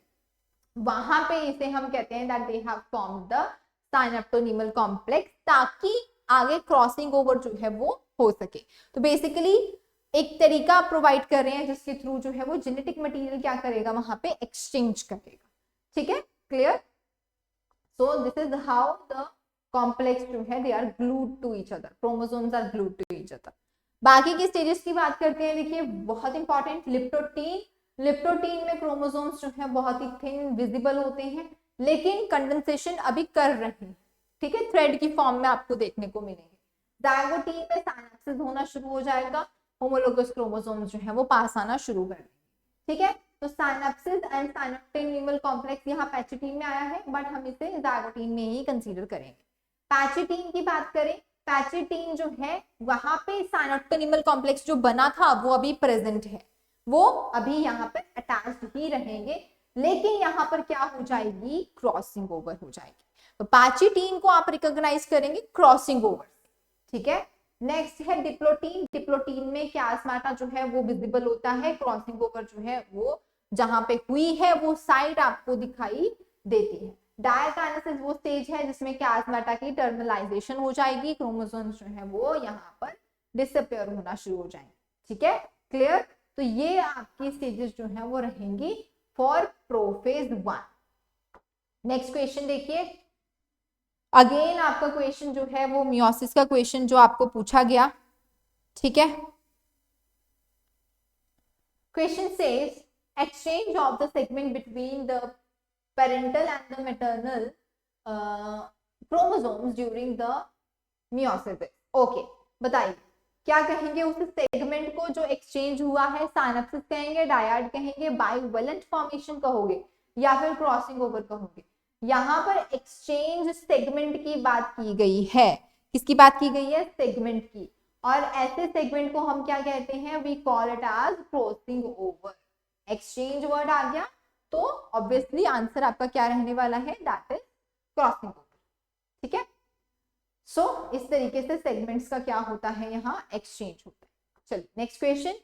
वहां पे इसे हम कहते हैं that they have formed the synaptonemal complex, ताकि आगे क्रॉसिंग ओवर जो है वो हो सके। तो बेसिकली एक तरीका प्रोवाइड कर रहे हैं जिसके थ्रू जो है वो जेनेटिक मटेरियल क्या करेगा, वहां पे एक्सचेंज करेगा। ठीक है, clear? So this is how the complex जो है they are glued to each other, chromosomes are glued to each other. बाकी के स्टेजेस की बात करते हैं, देखिए बहुत इंपॉर्टेंट, लिप्टोटीन। लिप्टोटीन में क्रोमोसोम्स जो है बहुत ही थिन विजिबल होते हैं, लेकिन कंडेंसेशन अभी कर रहे हैं, ठीक है, थ्रेड की फॉर्म में आपको देखने को मिलेंगे। जाइगोटीन में साइनेप्सिस होना शुरू हो जाएगा, होमोलोगस क्रोमोसोम्स जो है वो पास आना शुरू कर देंगे। ठीक है, तो साइनेप्सिस एंड साइनेप्टोनीमल कॉम्प्लेक्स यहाँ पैचेटीन में आया है, बट हम इसे जाइगोटीन में ही कंसीडर करेंगे। पैचेटीन की बात करें, पैचेटीन जो है वहां पे साइनेप्टोनीमल कॉम्प्लेक्स जो बना था वो अभी प्रेजेंट है, वो अभी यहाँ पे अटैच्ड ही रहेंगे, लेकिन यहाँ पर क्या हो जाएगी, क्रॉसिंग ओवर हो जाएगी। तो पैचेटीन को आप रिकॉग्नाइज करेंगे क्रॉसिंग ओवर। ठीक है, नेक्स्ट है डिप्लोटीन। डिप्लोटीन में क्यास्माटा जो है वो विजिबल होता है, क्रॉसिंग ओवर जो है वो जहां पे हुई है वो साइड आपको दिखाई देती है। डायकाइनेसिस वो स्टेज है जिसमें क्यास्माटा की टर्मिनलाइजेशन हो जाएगी, क्रोमोसोम्स जो है वो यहाँ पर डिसअपियर होना शुरू हो जाएंगे। ठीक है, क्लियर? तो ये आपकी स्टेजेस जो है वो रहेंगी फॉर प्रोफेज 1। नेक्स्ट क्वेश्चन देखिए, अगेन आपका क्वेश्चन जो है वो मियोसिस का क्वेश्चन जो आपको पूछा गया। ठीक है, question says exchange of the segment between the parental and the maternal chromosomes during the meiosis. Okay, बताइए क्या कहेंगे उस सेगमेंट को जो एक्सचेंज हुआ है, साइनेप्सिस कहेंगे, डायड कहेंगे, बाइवेलेंट फॉर्मेशन कहोगे, या फिर क्रॉसिंग ओवर कहोगे? यहाँ पर एक्सचेंज सेगमेंट की बात की गई है, किसकी बात की गई है, सेगमेंट की, और ऐसे सेगमेंट को हम क्या कहते हैं, we call it as crossing over. Exchange word आ गया तो ऑब्वियसली आंसर आपका क्या रहने वाला है, दैट इज क्रॉसिंग ओवर। ठीक है, सो इस तरीके से सेगमेंट्स का क्या होता है, यहाँ एक्सचेंज होता है। चलिए next question,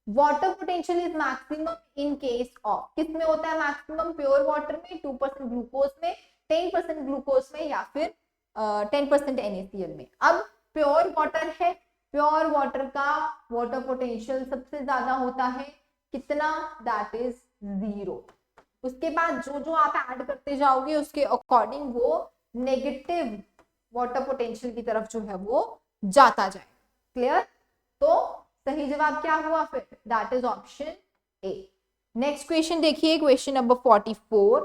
water potential is maximum in case of, किस में होता है मैक्सिमम, प्योर वाटर में, 2% ग्लूकोज में, 10% ग्लूकोज में, या फिर 10% NaCl में। अब प्योर वाटर है, प्योर वाटर का वाटर पोटेंशियल सबसे ज्यादा होता है, कितना, दैट इज 0। उसके बाद जो जो आप ऐड करते जाओगे उसके अकॉर्डिंग वो नेगेटिव वाटर पोटेंशियल की तरफ जो है वो जाता जाए। क्लियर? तो सही जवाब क्या हुआ फिर, that is option A. Next question देखिए, question number 44,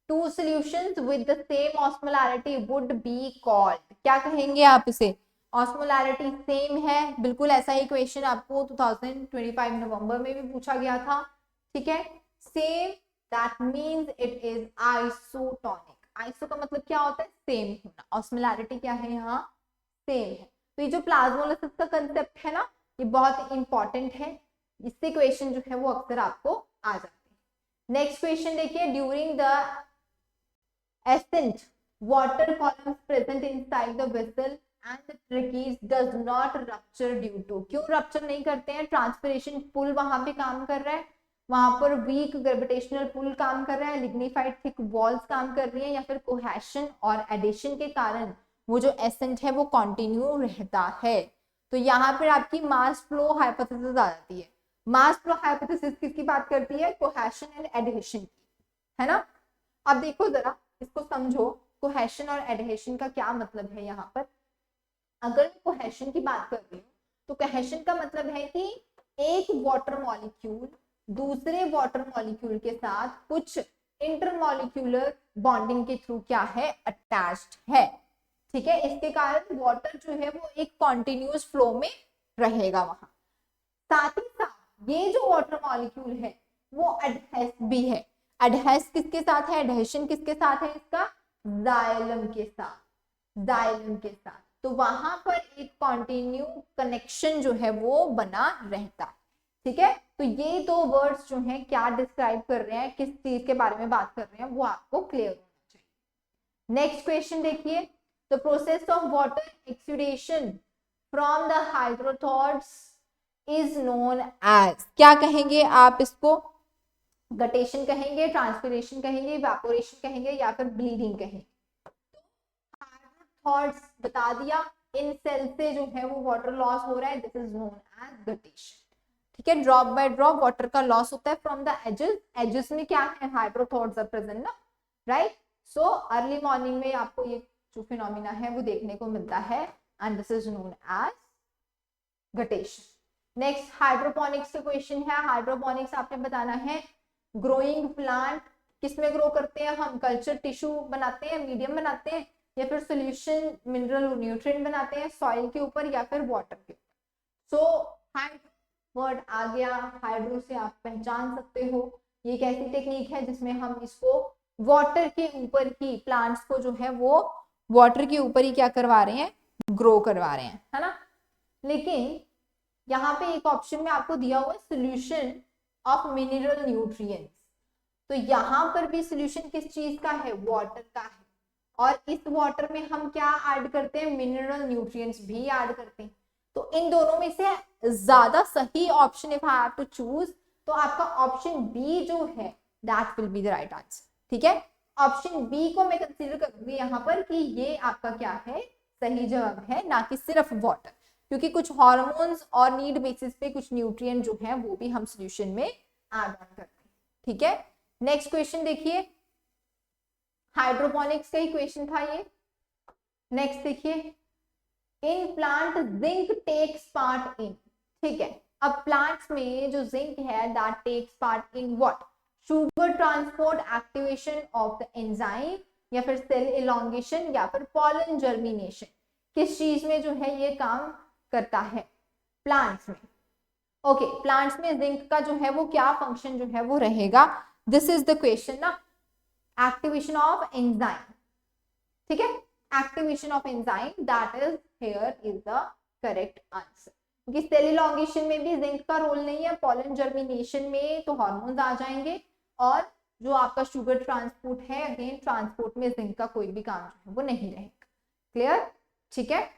two solutions with the same osmolarity would be called, क्या कहेंगे आप इसे, ऑस्मोलैरिटी सेम है, बिल्कुल ऐसा ही क्वेश्चन आपको 2025 नवंबर में भी पूछा गया था। ठीक है, same, that means it is isotonic. Iso का मतलब क्या होता है, सेम होना, ऑस्मोलैरिटी क्या है यहाँ, सेम है। तो ये जो प्लाज्मोलाइसिस का कंसेप्ट है ना, ये बहुत इंपॉर्टेंट है, इससे क्वेश्चन जो है वो अक्सर आपको आ जाते हैं। नेक्स्ट क्वेश्चन देखिए, during the ascent water columns present inside the vessel and the tracheids does not rupture due to, क्यों रप्चर नहीं करते हैं, ट्रांसपिरेशन पुल वहां पे काम कर रहा है, वहां पर वीक ग्रेविटेशनल पुल काम कर रहा है, लिग्निफाइड थिक वॉल्स काम कर रही है, या फिर कोहेशन और एडिशन के कारण वो जो एसेंट है वो कंटिन्यू रहता है। तो यहाँ पर आपकी मास फ्लो हाइपोथेसिस आ जाती है। मास फ्लो हाइपोथेसिस किसकी बात करती है, कोहेशन एंड एडिशन की, है ना। अब देखो जरा इसको समझो, कोहेशन और एडिशन का क्या मतलब है। यहाँ पर अगर मैं कोहेशन की बात कर रही हूँ तो कोहेशन का मतलब है कि एक वाटर मॉलिक्यूल दूसरे वाटर मॉलिक्यूल के साथ कुछ इंटरमॉलिक्यूलर बॉन्डिंग के थ्रू क्या है, अटैच्ड है। ठीक है, इसके कारण वाटर जो है वो एक कॉन्टिन्यूअस फ्लो में रहेगा वहां। साथ ही साथ ये जो वाटर मॉलिक्यूल है वो एडहेस भी है। एडहेस किसके साथ है, एडहेशन किसके साथ है इसका, जाइलम के साथ, जाइलम के साथ। तो वहां पर एक कॉन्टिन्यू कनेक्शन जो है वो बना रहता है। ठीक है, तो ये दो वर्ड्स जो हैं क्या डिस्क्राइब कर रहे हैं, किस चीज के बारे में बात कर रहे हैं, वो आपको क्लियर होना चाहिए। नेक्स्ट क्वेश्चन देखिए, the process of water exudation from the हाइड्रोथॉर्ड्स इज नोन एज, क्या कहेंगे आप इसको, गटेशन कहेंगे, ट्रांसपिरेशन कहेंगे, इवेपोरेशन कहेंगे, या फिर ब्लीडिंग कहेंगे। हाइड्रोथॉर्ड्स बता दिया, इन सेल से जो है वो वाटर लॉस हो रहा है, this is known as guttation. ठीक है, ड्रॉप बाय ड्रॉप वाटर का लॉस होता है फ्रॉम द एजेस, एजेस में क्या है, हाइड्रोथॉर्ड्स आर प्रेजेंट ना, राइट। सो अर्ली मॉर्निंग में आपको ये जो फिनोमिना है वो देखने को मिलता है, and this is known as guttation. Next hydroponics का क्वेश्चन है, हाइड्रोपोनिक्स आपने बताना है ग्रोइंग प्लांट किसमें ग्रो करते हैं हम, कल्चर टिश्यू बनाते हैं, मीडियम बनाते हैं, या फिर सोल्यूशन मिनरल और न्यूट्रिएंट बनाते हैं सॉइल के ऊपर या फिर वाटर के ऊपर। सो हाइड्रो वर्ड आ गया, हाइड्रो से आप पहचान सकते हो ये एक ऐसी टेक्निक है जिसमें हम इसको वाटर के ऊपर ही, प्लांट्स को जो है वो वाटर के ऊपर ही क्या करवा रहे हैं, ग्रो करवा रहे हैं, है ना। लेकिन यहाँ पे एक ऑप्शन में आपको दिया हुआ है सोल्यूशन ऑफ मिनरल न्यूट्रिएंट्स, तो यहाँ पर भी सोल्यूशन किस चीज का है, वाटर का है, और इस वाटर में हम क्या ऐड करते हैं, मिनरल न्यूट्रिएंट्स भी ऐड करते हैं। तो इन दोनों में से ज्यादा सही option if I have to choose, तो आपका ऑप्शन बी जो है that will be the right answer. ठीक है, ऑप्शन बी को मैं कंसीडर करूंगी यहाँ पर कि ये आपका क्या है, सही जवाब है, ना कि सिर्फ वाटर, क्योंकि कुछ हार्मोन्स और नीड बेसिस पे कुछ न्यूट्रिएंट जो है वो भी हम सोल्यूशन में ऐड ऑन करते हैं। ठीक है, नेक्स्ट क्वेश्चन देखिए, हाइड्रोपोनिक्स का ही क्वेश्चन था ये। नेक्स्ट देखिए, in plant zinc takes part in, ठीक है, अब प्लांट्स में जो जिंक है that takes part in what, sugar transport, activation of the enzyme, या फिर सेल इलोंगेशन, या फिर पॉलन जर्मिनेशन, किस चीज में जो है ये काम करता है, प्लांट्स में। ओके, प्लांट्स में जिंक का जो है वो क्या फंक्शन जो है वो रहेगा, दिस इज द क्वेश्चन ना, एक्टिवेशन ऑफ एंजाइम। ठीक है, activation of enzyme that is here is the correct answer, क्योंकि सेल इलोंगेशन में भी जिंक का रोल नहीं है, पॉलन जर्मिनेशन में तो हार्मोन्स आ जाएंगे, और जो आपका शुगर ट्रांसपोर्ट है, अगेन ट्रांसपोर्ट में जिंक का कोई भी काम जो है वो नहीं रहेगा। क्लियर, ठीक है।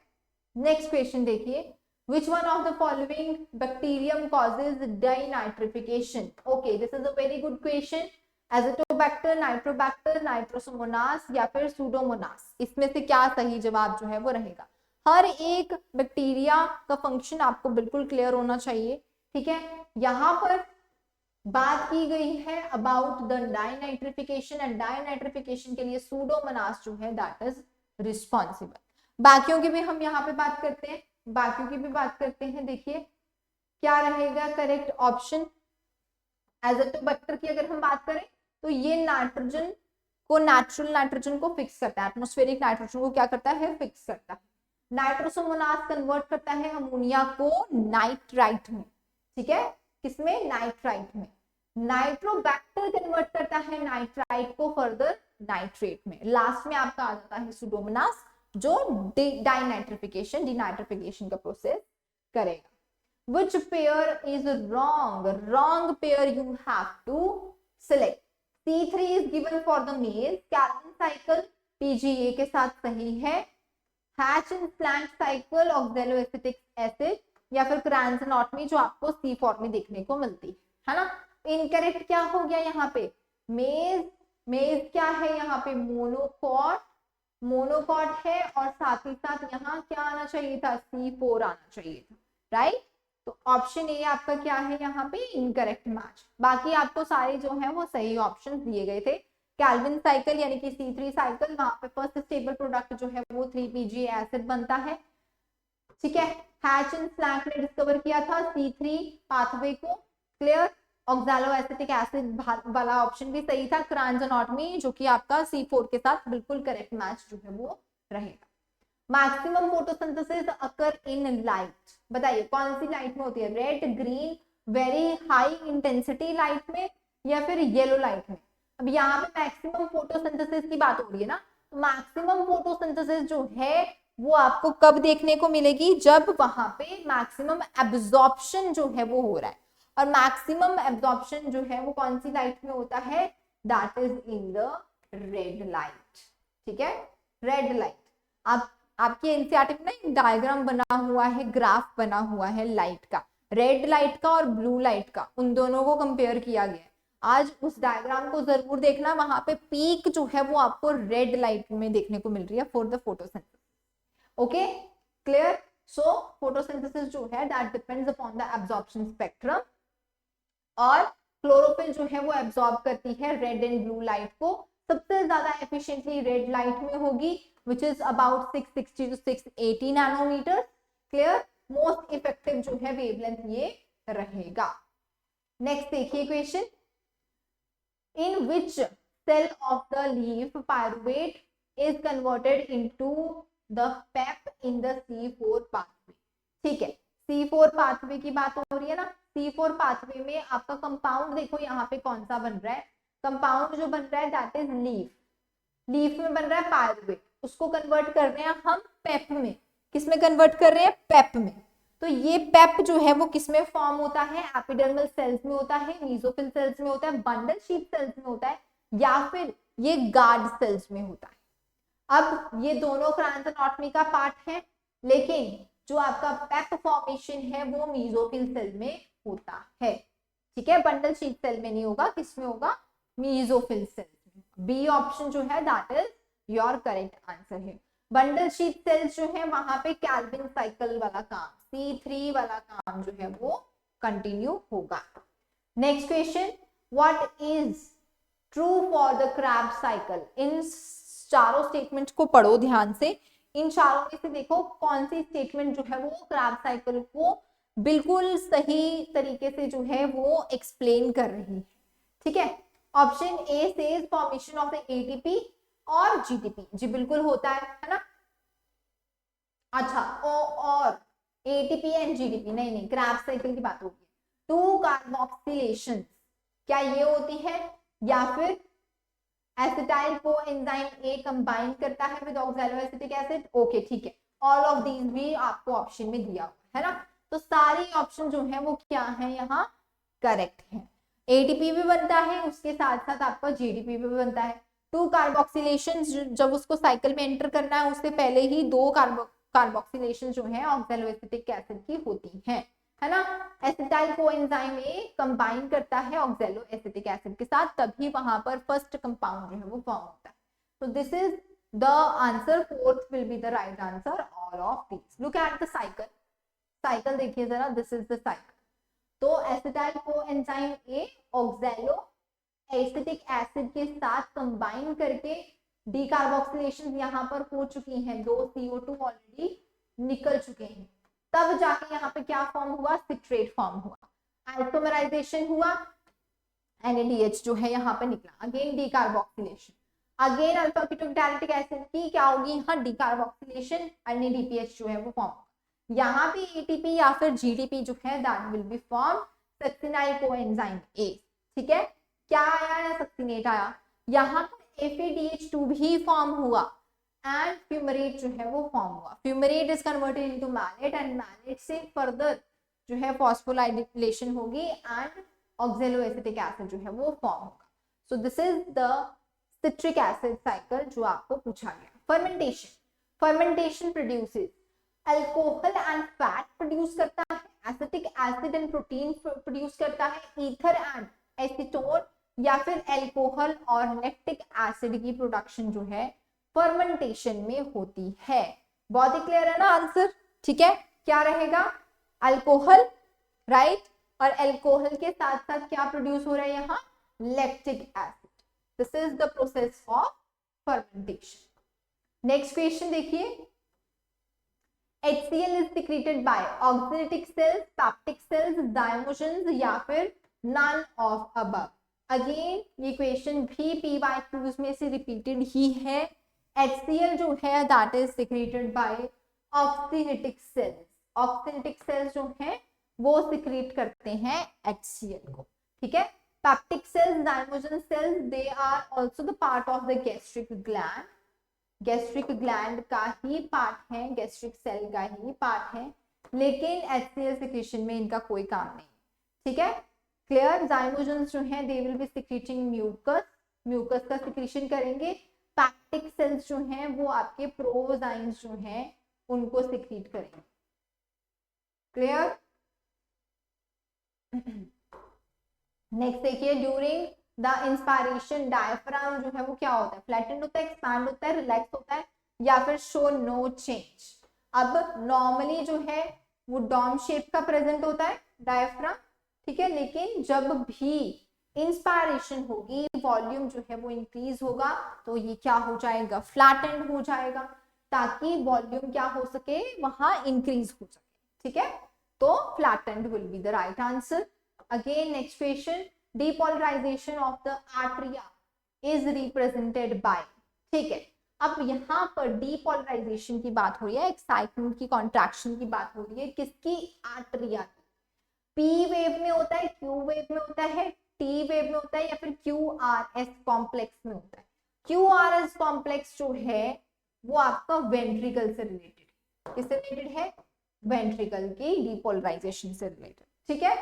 नेक्स्ट क्वेश्चन देखिए, which one of the following bacterium causes denitrification? Okay, this is a very good question. Azotobacter, Nitrobacter, Nitrosomonas या फिर Pseudomonas, इसमें से क्या सही जवाब जो है वो रहेगा। हर एक बैक्टीरिया का फंक्शन आपको बिल्कुल क्लियर होना चाहिए। ठीक है, यहाँ पर बात की गई है अबाउट द डाइनाइट्रिफिकेशन, एंड डाइनाइट्रिफिकेशन के लिए Pseudomonas जो है दैट इज रिस्पॉन्सिबल। बाकियों की भी हम यहाँ पे बात करते हैं, बाकियों की भी बात करते हैं। देखिए क्या रहेगा करेक्ट ऑप्शन, एज़ोटोबैक्टर की अगर हम बात करें तो ये नाइट्रोजन को, नेचुरल नाइट्रोजन को फिक्स करता है, एटमॉस्फेरिक नाइट्रोजन को क्या करता है, फिक्स करता है। नाइट्रोसोमोनास कन्वर्ट करता है अमोनिया को नाइट्राइट में। ठीक है, किसमें, नाइट्राइट में। नाइट्रोबैक्टर कन्वर्ट करता है नाइट्राइट को फर्दर नाइट्रेट में। लास्ट में आपका आ जाता है सुडोमोनास जो डाइनाइट्रिफिकेशन, डिनाइट्रिफिकेशन का प्रोसेस करेगा। Which pair is wrong? Wrong pair you have to select. C3 is given for the male. Calvin cycle PGA के साथ सही है। Hatch and Planck cycle oxaloacetic acid या फिर क्रांसनॉटमी जो आपको C फॉर्म में देखने को मिलती है ना। इनकरेक्ट क्या हो गया यहाँ पे, मेज, मेज क्या है यहाँ पे, मोनोकॉट, मोनोकॉट है, और साथ ही साथ यहाँ क्या आना चाहिए था, C4 आना चाहिए था, राइट। तो ऑप्शन ए आपका क्या है यहाँ पे, इनकरेक्ट मैच। बाकी आपको सारे जो है वो सही ऑप्शन दिए गए थे। कैल्विन साइकिल यानी कि C3 साइकिल, वहां पे फर्स्ट स्टेबल प्रोडक्ट जो है वो 3PGA एसिड बनता है। ठीक है, हैच एंड प्लैंक ने डिस्कवर किया था C3 पाथवे को। क्लियर, ऑक्सैलोएसिटिक एसिड वाला ऑप्शन भी सही था। क्रांसनॉटमी जो कि आपका C4 के साथ बिल्कुल करेक्ट मैच जो है वो रहेगा। Maximum photosynthesis occur in light, बताइए कौन सी लाइट में होती है, red, green, very high intensity light में, या फिर येलो लाइट में। अब यहाँ पे मैक्सिमम फोटोसिंथेसिस की बात हो रही है ना, तो मैक्सिमम फोटोसिंथेसिस जो है वो आपको कब देखने को मिलेगी, जब वहां पे मैक्सिमम एब्जॉर्प्शन जो है वो हो रहा है। और मैक्सिमम एब्जॉर्प्शन जो है वो कौन सी लाइट में होता है, that is in the red light. ठीक है, रेड लाइट। आप आपकी एनसीईआरटी में ना एक डायग्राम बना हुआ है, ग्राफ बना हुआ है लाइट का, रेड लाइट का और ब्लू लाइट का, उन दोनों को कंपेयर किया गया है। आज उस डायग्राम को जरूर देखना, वहां पे पीक जो है वो आपको रेड लाइट में देखने को मिल रही है for the photosynthesis. Okay, clear. So photosynthesis जो है that depends upon the absorption spectrum, और क्लोरोफिल जो है वो एब्जॉर्ब करती है रेड एंड ब्लू लाइट को। सबसे ज्यादा एफिशिएंटली रेड लाइट में होगी, which is about 660 to 680 nanometre. Clear, most effective जो है वेवलेंथ ये रहेगा। नेक्स्ट देखिए question, in which cell of the leaf pyruvate is converted into the PEP in the C4 pathway. ठीक है, C4 पाथवे की बात हो रही है ना। C4 पाथवे में आपका कंपाउंड देखो यहाँ पे कौन सा बन रहा है, कंपाउंड जो बन रहा है दैट इज लीफ। लीफ में बन रहा है पायरुवेट, उसको कन्वर्ट कर रहे हैं हम पेप में। किसमें कन्वर्ट कर रहे हैं, पेप में। तो ये पेप जो है वो किसमें फॉर्म होता है, एपिडर्मल सेल्स में होता है, मेसोफिल सेल्स में होता है, बंडल शीथ सेल्स में होता है, या फिर ये गार्ड सेल्स में होता है। अब ये दोनों क्रांस एनाटॉमी का पार्ट है, लेकिन जो आपका पेप फॉर्मेशन है वो मेसोफिल सेल में होता है। ठीक है, बंडल शीथ सेल में नहीं होगा, किसमें होगा, मेसोफिल सेल में। बी ऑप्शन जो है that is your correct answer है। बंडल शीथ सेल्स जो है वहां पे कैल्विन साइकिल वाला काम, C3 वाला काम जो है वो कंटिन्यू होगा। Next question, what is true for the Krebs cycle. इन चारों स्टेटमेंट को पढ़ो ध्यान से। इन चारों में से देखो कौन सी स्टेटमेंट जो है वो क्रैब साइकिल को बिल्कुल सही तरीके से जो है वो एक्सप्लेन कर रही है। ठीक है, option A says formation of the ATP और जीटीपी, जी बिल्कुल होता है ना। अच्छा, और एटीपी एंड जीटीपी नहीं, क्रैब साइकिल की बात होगी। टू कार्बोक्सिलेशन क्या ये होती है, या फिर एसिटाइल कोएंजाइम ए कंबाइन करता है विद ऑक्सैलोएसिटिक एसिड। ओके ठीक है, ऑल ऑफ दीज भी आपको ऑप्शन में दिया हुआ है ना। तो सारी ऑप्शन जो है वो क्या है, यहाँ करेक्ट है। एटीपी भी बनता है, उसके साथ साथ आपका जीडीपी भी बनता है। टू कार्बोक्सिलेशन जब उसको साइकिल में एंटर करना है उससे पहले ही दो कार्बोक्सिलेशन जो है ऑक्सैलोएसिटिक एसिड की होती है ना। एसिटाइल कोएंजाइम ए कंबाइन करता है ऑक्सैलोएसिटिक एसिड के साथ, तभी वहां पर फर्स्ट कंपाउंड जो है वो फॉर्म होता है। तो this is the answer, fourth will be the right answer, all of these. Look at the cycle, cycle देखिए जरा, दिस इज द साइकिल। तो acetyl coenzyme A oxalo acetic acid के साथ कंबाइन करके डीकार्बोक्सिलेशन यहाँ पर हो चुकी हैं, 2 CO2 ऑलरेडी निकल चुके हैं, तब जाके यहाँ पे क्या फॉर्म हुआ, सिट्रेट फॉर्म हुआ, आइसोमराइजेशन हुआ, NADH जो है यहाँ पे निकला, again decarboxylation, again alpha ketoglutaric acid की क्या होगी यहाँ डीकार्बोक्सिलेशन, NADPH जो है वो फॉर्म होगा। यहाँ पे ATP या फिर GDP जो है that will B form succinyl coenzyme A. ठीक है, क्या आया या सक्सिनेट आया, यहाँ पर FADH2 भी फॉर्म हुआ एंड फ्यूमरेट जो है वो फॉर्म हुआ। Fumarate is converted into malate and malate से फर्दर जो है फॉस्फोराइलेशन होगी एंड ऑक्सैलोएसिटिक एसिड जो है वो फॉर्म होगा। सो this is the citric acid cycle जो आपको पूछा गया। Fermentation, fermentation produces alcohol and fat produce करता है, acetic acid and protein produce करता है, ईथर एंड एसीटोन, या फिर अल्कोहल और लैक्टिक एसिड की प्रोडक्शन जो है फर्मेंटेशन में होती है। बहुत ही क्लियर है ना आंसर। ठीक है, क्या रहेगा, अल्कोहल, राइट, और अल्कोहल के साथ साथ क्या प्रोड्यूस हो रहा है यहाँ, lactic acid. This is the process of fermentation. Next question देखिए, HCl is secreted by oxalatic cells, peptic cells, zymogens या फिर none of above। अगेन ये क्वेश्चन भी PYQs में से रिपीटेड ही है। HCl जो है that is secreted by oxyntic cells, oxyntic cells जो है वो सिक्रेट करते हैं HCl को। ठीक है, peptic cells, zymogen cells, they are also the part of the gastric gland, gastric gland का ही पार्ट है, गैस्ट्रिक सेल का ही पार्ट है, लेकिन HCl सिक्रेशन में इनका कोई काम नहीं। ठीक है, क्लियर। जाइमोजेंस जो है they will be secreting mucus, mucus का सिक्रीशन करेंगे। पैक्टिक सेल्स जो हैं वो आपके प्रोजाइम्स जो हैं उनको सिक्रीट करेंगे, क्लियर। नेक्स्ट देखिए, ड्यूरिंग द इंस्पायरेशन डायफ्राम जो है वो क्या होता है, फ्लैटेंड होता है, एक्सपैंड होता है, रिलैक्स होता है, या फिर शो नो चेंज। अब नॉर्मली जो है वो डॉम शेप का प्रेजेंट होता है डायफ्राम, ठीक है, लेकिन जब भी इंस्पायरेशन होगी वॉल्यूम जो है वो इंक्रीज होगा तो ये क्या हो जाएगा, फ्लैटेंड हो जाएगा, ताकि वॉल्यूम क्या हो सके, वहां इंक्रीज हो सके, ठीक है। तो flattened will be the right answer. Again, next question, depolarization of the atria is represented by, ठीक है। अब यहाँ पर डीपोलराइजेशन की बात हो रही है, एक्साइटमेंट की, कॉन्ट्रैक्शन की बात हो रही है, किसकी, आर्टरिया की। पी वेव में होता है, क्यू वेव में होता है, टी वेव में होता है, या फिर क्यू आर एस कॉम्प्लेक्स में होता है। क्यू आर एस कॉम्प्लेक्स जो है वो आपका वेंट्रिकल से रिलेटेड, किससे रिलेटेड है, वेंट्रिकल की डीपोलराइजेशन से रिलेटेड, ठीक है।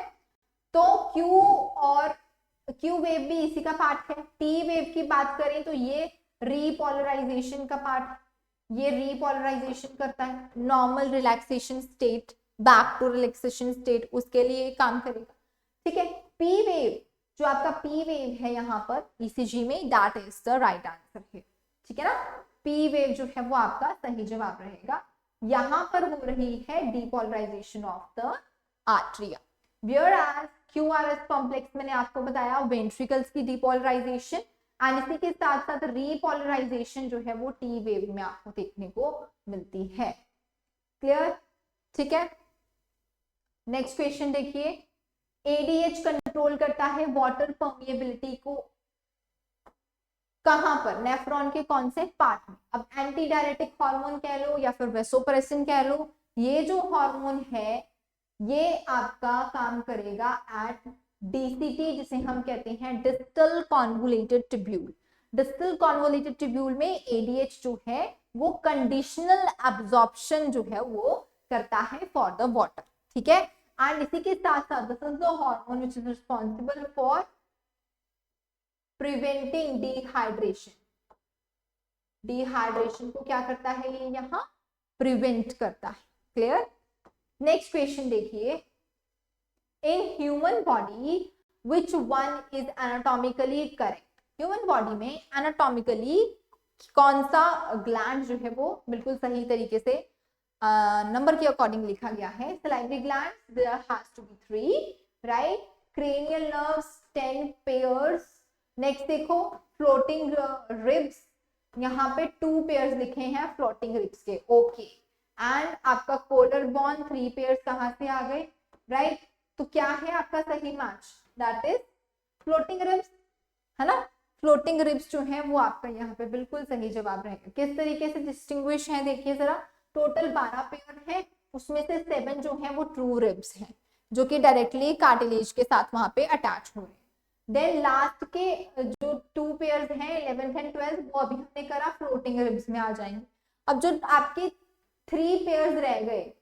तो Q और Q वेव भी इसी का पार्ट है। T वेव की बात करें तो ये रीपोलराइजेशन का पार्ट, ये रीपोलराइजेशन करता है, normal relaxation state back to relaxation state, उसके लिए काम करेगा, ठीक है। P वेव जो आपका P वेव है यहाँ पर ECG में, that is the right answer है, ठीक है ना। P वेव जो है वो आपका सही जवाब रहेगा। यहाँ पर हो रही है depolarisation of the atria, whereas QRS complex मैंने आपको बताया वेंट्रिकल्स की डीपोलराइजेशन, एंड इसी के साथ साथ रीपोलराइजेशन जो है वो टी वेव में आपको देखने को मिलती है, क्लियर, ठीक है। नेक्स्ट क्वेश्चन देखिए, एडीएच कंट्रोल करता है वाटर परमिएबिलिटी को कहां पर, नेफ्रॉन के कौन से पार्ट में। अब एंटी डायरेटिक हार्मोन कह लो या फिर वेसोप्रेसिन कह लो, ये जो हार्मोन है ये आपका काम करेगा एट डीसीटी, जिसे हम कहते हैं distal convoluted tubule. Distal convoluted tubule में एडीएच जो है वो कंडीशनल एब्जॉर्प्शन जो है वो करता है फॉर द वाटर, ठीक है। एंड इसी के साथ साथ this is the hormone which is responsible for preventing dehydration. Dehydration को क्या करता है, ये यहाँ प्रिवेंट करता है, क्लियर। नेक्स्ट क्वेश्चन देखिए, in human body which one is anatomically correct. Human body में एनाटॉमिकली कौन सा ग्लैंड जो है वो बिल्कुल सही तरीके से नंबर के अकॉर्डिंग लिखा गया है। Salivary gland, there has to be 3, right. Cranial nerves 10 pairs. Next देखो, फ्लोटिंग रिब्स, यहाँ पे 2 पेयर्स लिखे हैं फ्लोटिंग रिब्स के, ओके। एंड आपका कोलर बॉन 3 पेयर्स कहां से आ गए, राइट। तो क्या है आपका सही match, that is floating ribs, है ना। फ्लोटिंग रिब्स जो है वो आपका यहाँ पे बिल्कुल सही जवाब रहेगा। किस तरीके से डिस्टिंग्विश है देखिए जरा, टोटल 12 पेयर है, उसमें से 7 जो है वो ट्रू रिब्स हैं जो कि डायरेक्टली कार्टिलेज के साथ वहां पे अटैच हो रहे हैं। देन लास्ट के जो 2 पेयर्स हैं 11th एंड 12th वो अभी हमने करा फ्लोटिंग रिब्स में आ जाएंगे। अब जो आपके 3 पेयर्स रह गए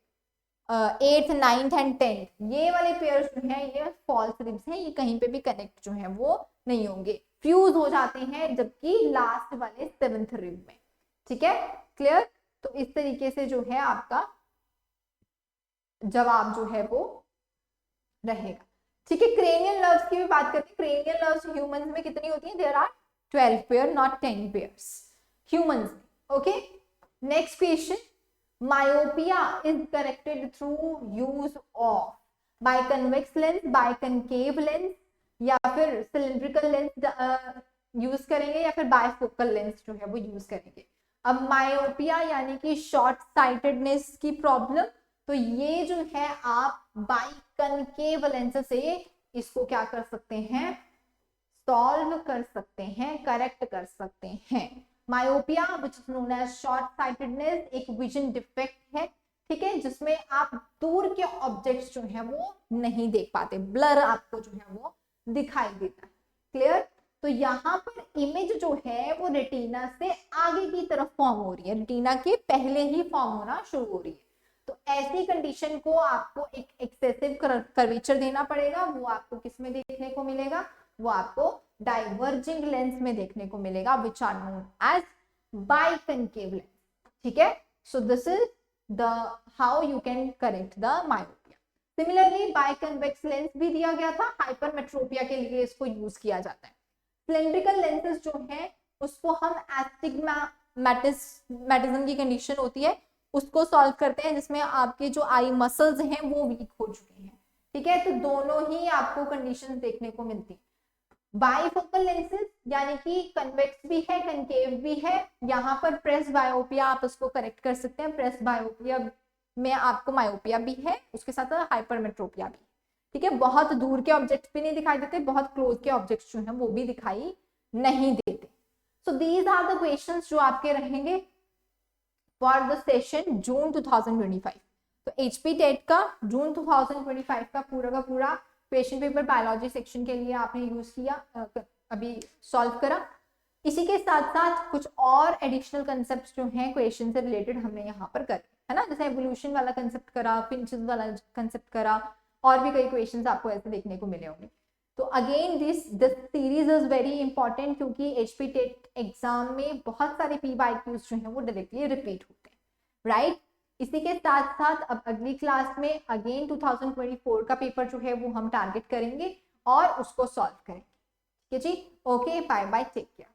8th 9th एंड 10th, ये वाले पेयर्स जो हैं ये फॉल्स रिब्स हैं, ये कहीं पे भी कनेक्ट जो है वो नहीं होंगे, फ्यूज हो जाते हैं, जबकि लास्ट वाले 7th रिब में, ठीक है, क्लियर। तो इस तरीके से जो है आपका जवाब जो है वो रहेगा, ठीक है। क्रेनियल नर्व्स की भी बात करते हैं। क्रेनियल नर्व्स ह्यूमंस में कितनी होती हैं, there are 12 pair, not 10 pairs humans में, okay. Next question, myopia is corrected through use of biconvex lens, biconcave lens, या फिर cylindrical lens यूज करेंगे, या फिर bifocal lens जो है वो यूज करेंगे। अब myopia यानी कि शॉर्ट साइटेडनेस की प्रॉब्लम, तो ये जो है आप बाइकनकेव लेंस से इसको क्या कर सकते हैं, सॉल्व कर सकते हैं, करेक्ट कर सकते हैं। Myopia which is known as short sightedness एक विजन डिफेक्ट है, ठीक है, जिसमें आप दूर के ऑब्जेक्ट्स जो है वो नहीं देख पाते, ब्लर आपको जो है वो दिखाई देता है, क्लियर। तो यहाँ पर इमेज जो है वो रेटिना से आगे की तरफ फॉर्म हो रही है, रेटिना के पहले ही फॉर्म होना शुरू हो रही है। तो ऐसी कंडीशन को आपको एक एक्सेसिव कर्वेचर देना पड़ेगा, वो आपको किस में देखने को मिलेगा, वो आपको डाइवर्जिंग लेंस में देखने को मिलेगा, which are known as biconcave lens. ठीक है, so this is the how you can correct the myopia. Similarly biconvex lens भी दिया गया था, हाइपरमेट्रोपिया के लिए इसको यूज किया जाता है। सिलेंड्रिकल लेंसेज जो है उसको हम एस्टिग्मेटिज्म की कंडीशन होती है उसको सॉल्व करते हैं, जिसमें आपके जो आई मसल्स हैं वो वीक हो चुके हैं। ठीक है, तो दोनों ही आपको कंडीशन देखने को मिलती है। बाइफोकल लेंसेज यानी कि कन्वेक्स भी है कनकेव भी है, यहाँ पर प्रेस बायोपिया आप उसको करेक्ट कर सकते हैं, प्रेस बायोपिया में आपको मायोपिया भी है, उसके साथ हाइपरमेट्रोपिया भी। ठीक है, बहुत दूर के ऑब्जेक्ट्स भी नहीं दिखाई देते, बहुत क्लोज के ऑब्जेक्ट्स जो हैं वो भी दिखाई नहीं देते। So these are the questions जो आपके रहेंगे फॉर द सेशन जून 2025। तो एचपी टेट का जून 2025 का पूरा क्वेश्चन पेपर बायोलॉजी सेक्शन के लिए आपने यूज किया, अभी सॉल्व करा। इसी के साथ साथ कुछ और एडिशनल कंसेप्ट जो हैं क्वेश्चन से रिलेटेड हमने यहाँ पर करे, है ना, जैसे एवोल्यूशन वाला कंसेप्ट करा, फिंचेस वाला कंसेप्ट करा, और भी कई क्वेश्चंस आपको ऐसे देखने को मिले होंगे। तो again this series is very important, क्योंकि एचपी टेट एग्जाम में बहुत सारे PYQs जो हैं वो डायरेक्टली रिपीट होते हैं, राइट। इसी के साथ साथ अब अगली क्लास में अगेन 2024 का पेपर जो है वो हम टारगेट करेंगे और उसको सॉल्व करेंगे। ठीक है जी, okay, bye bye, take care.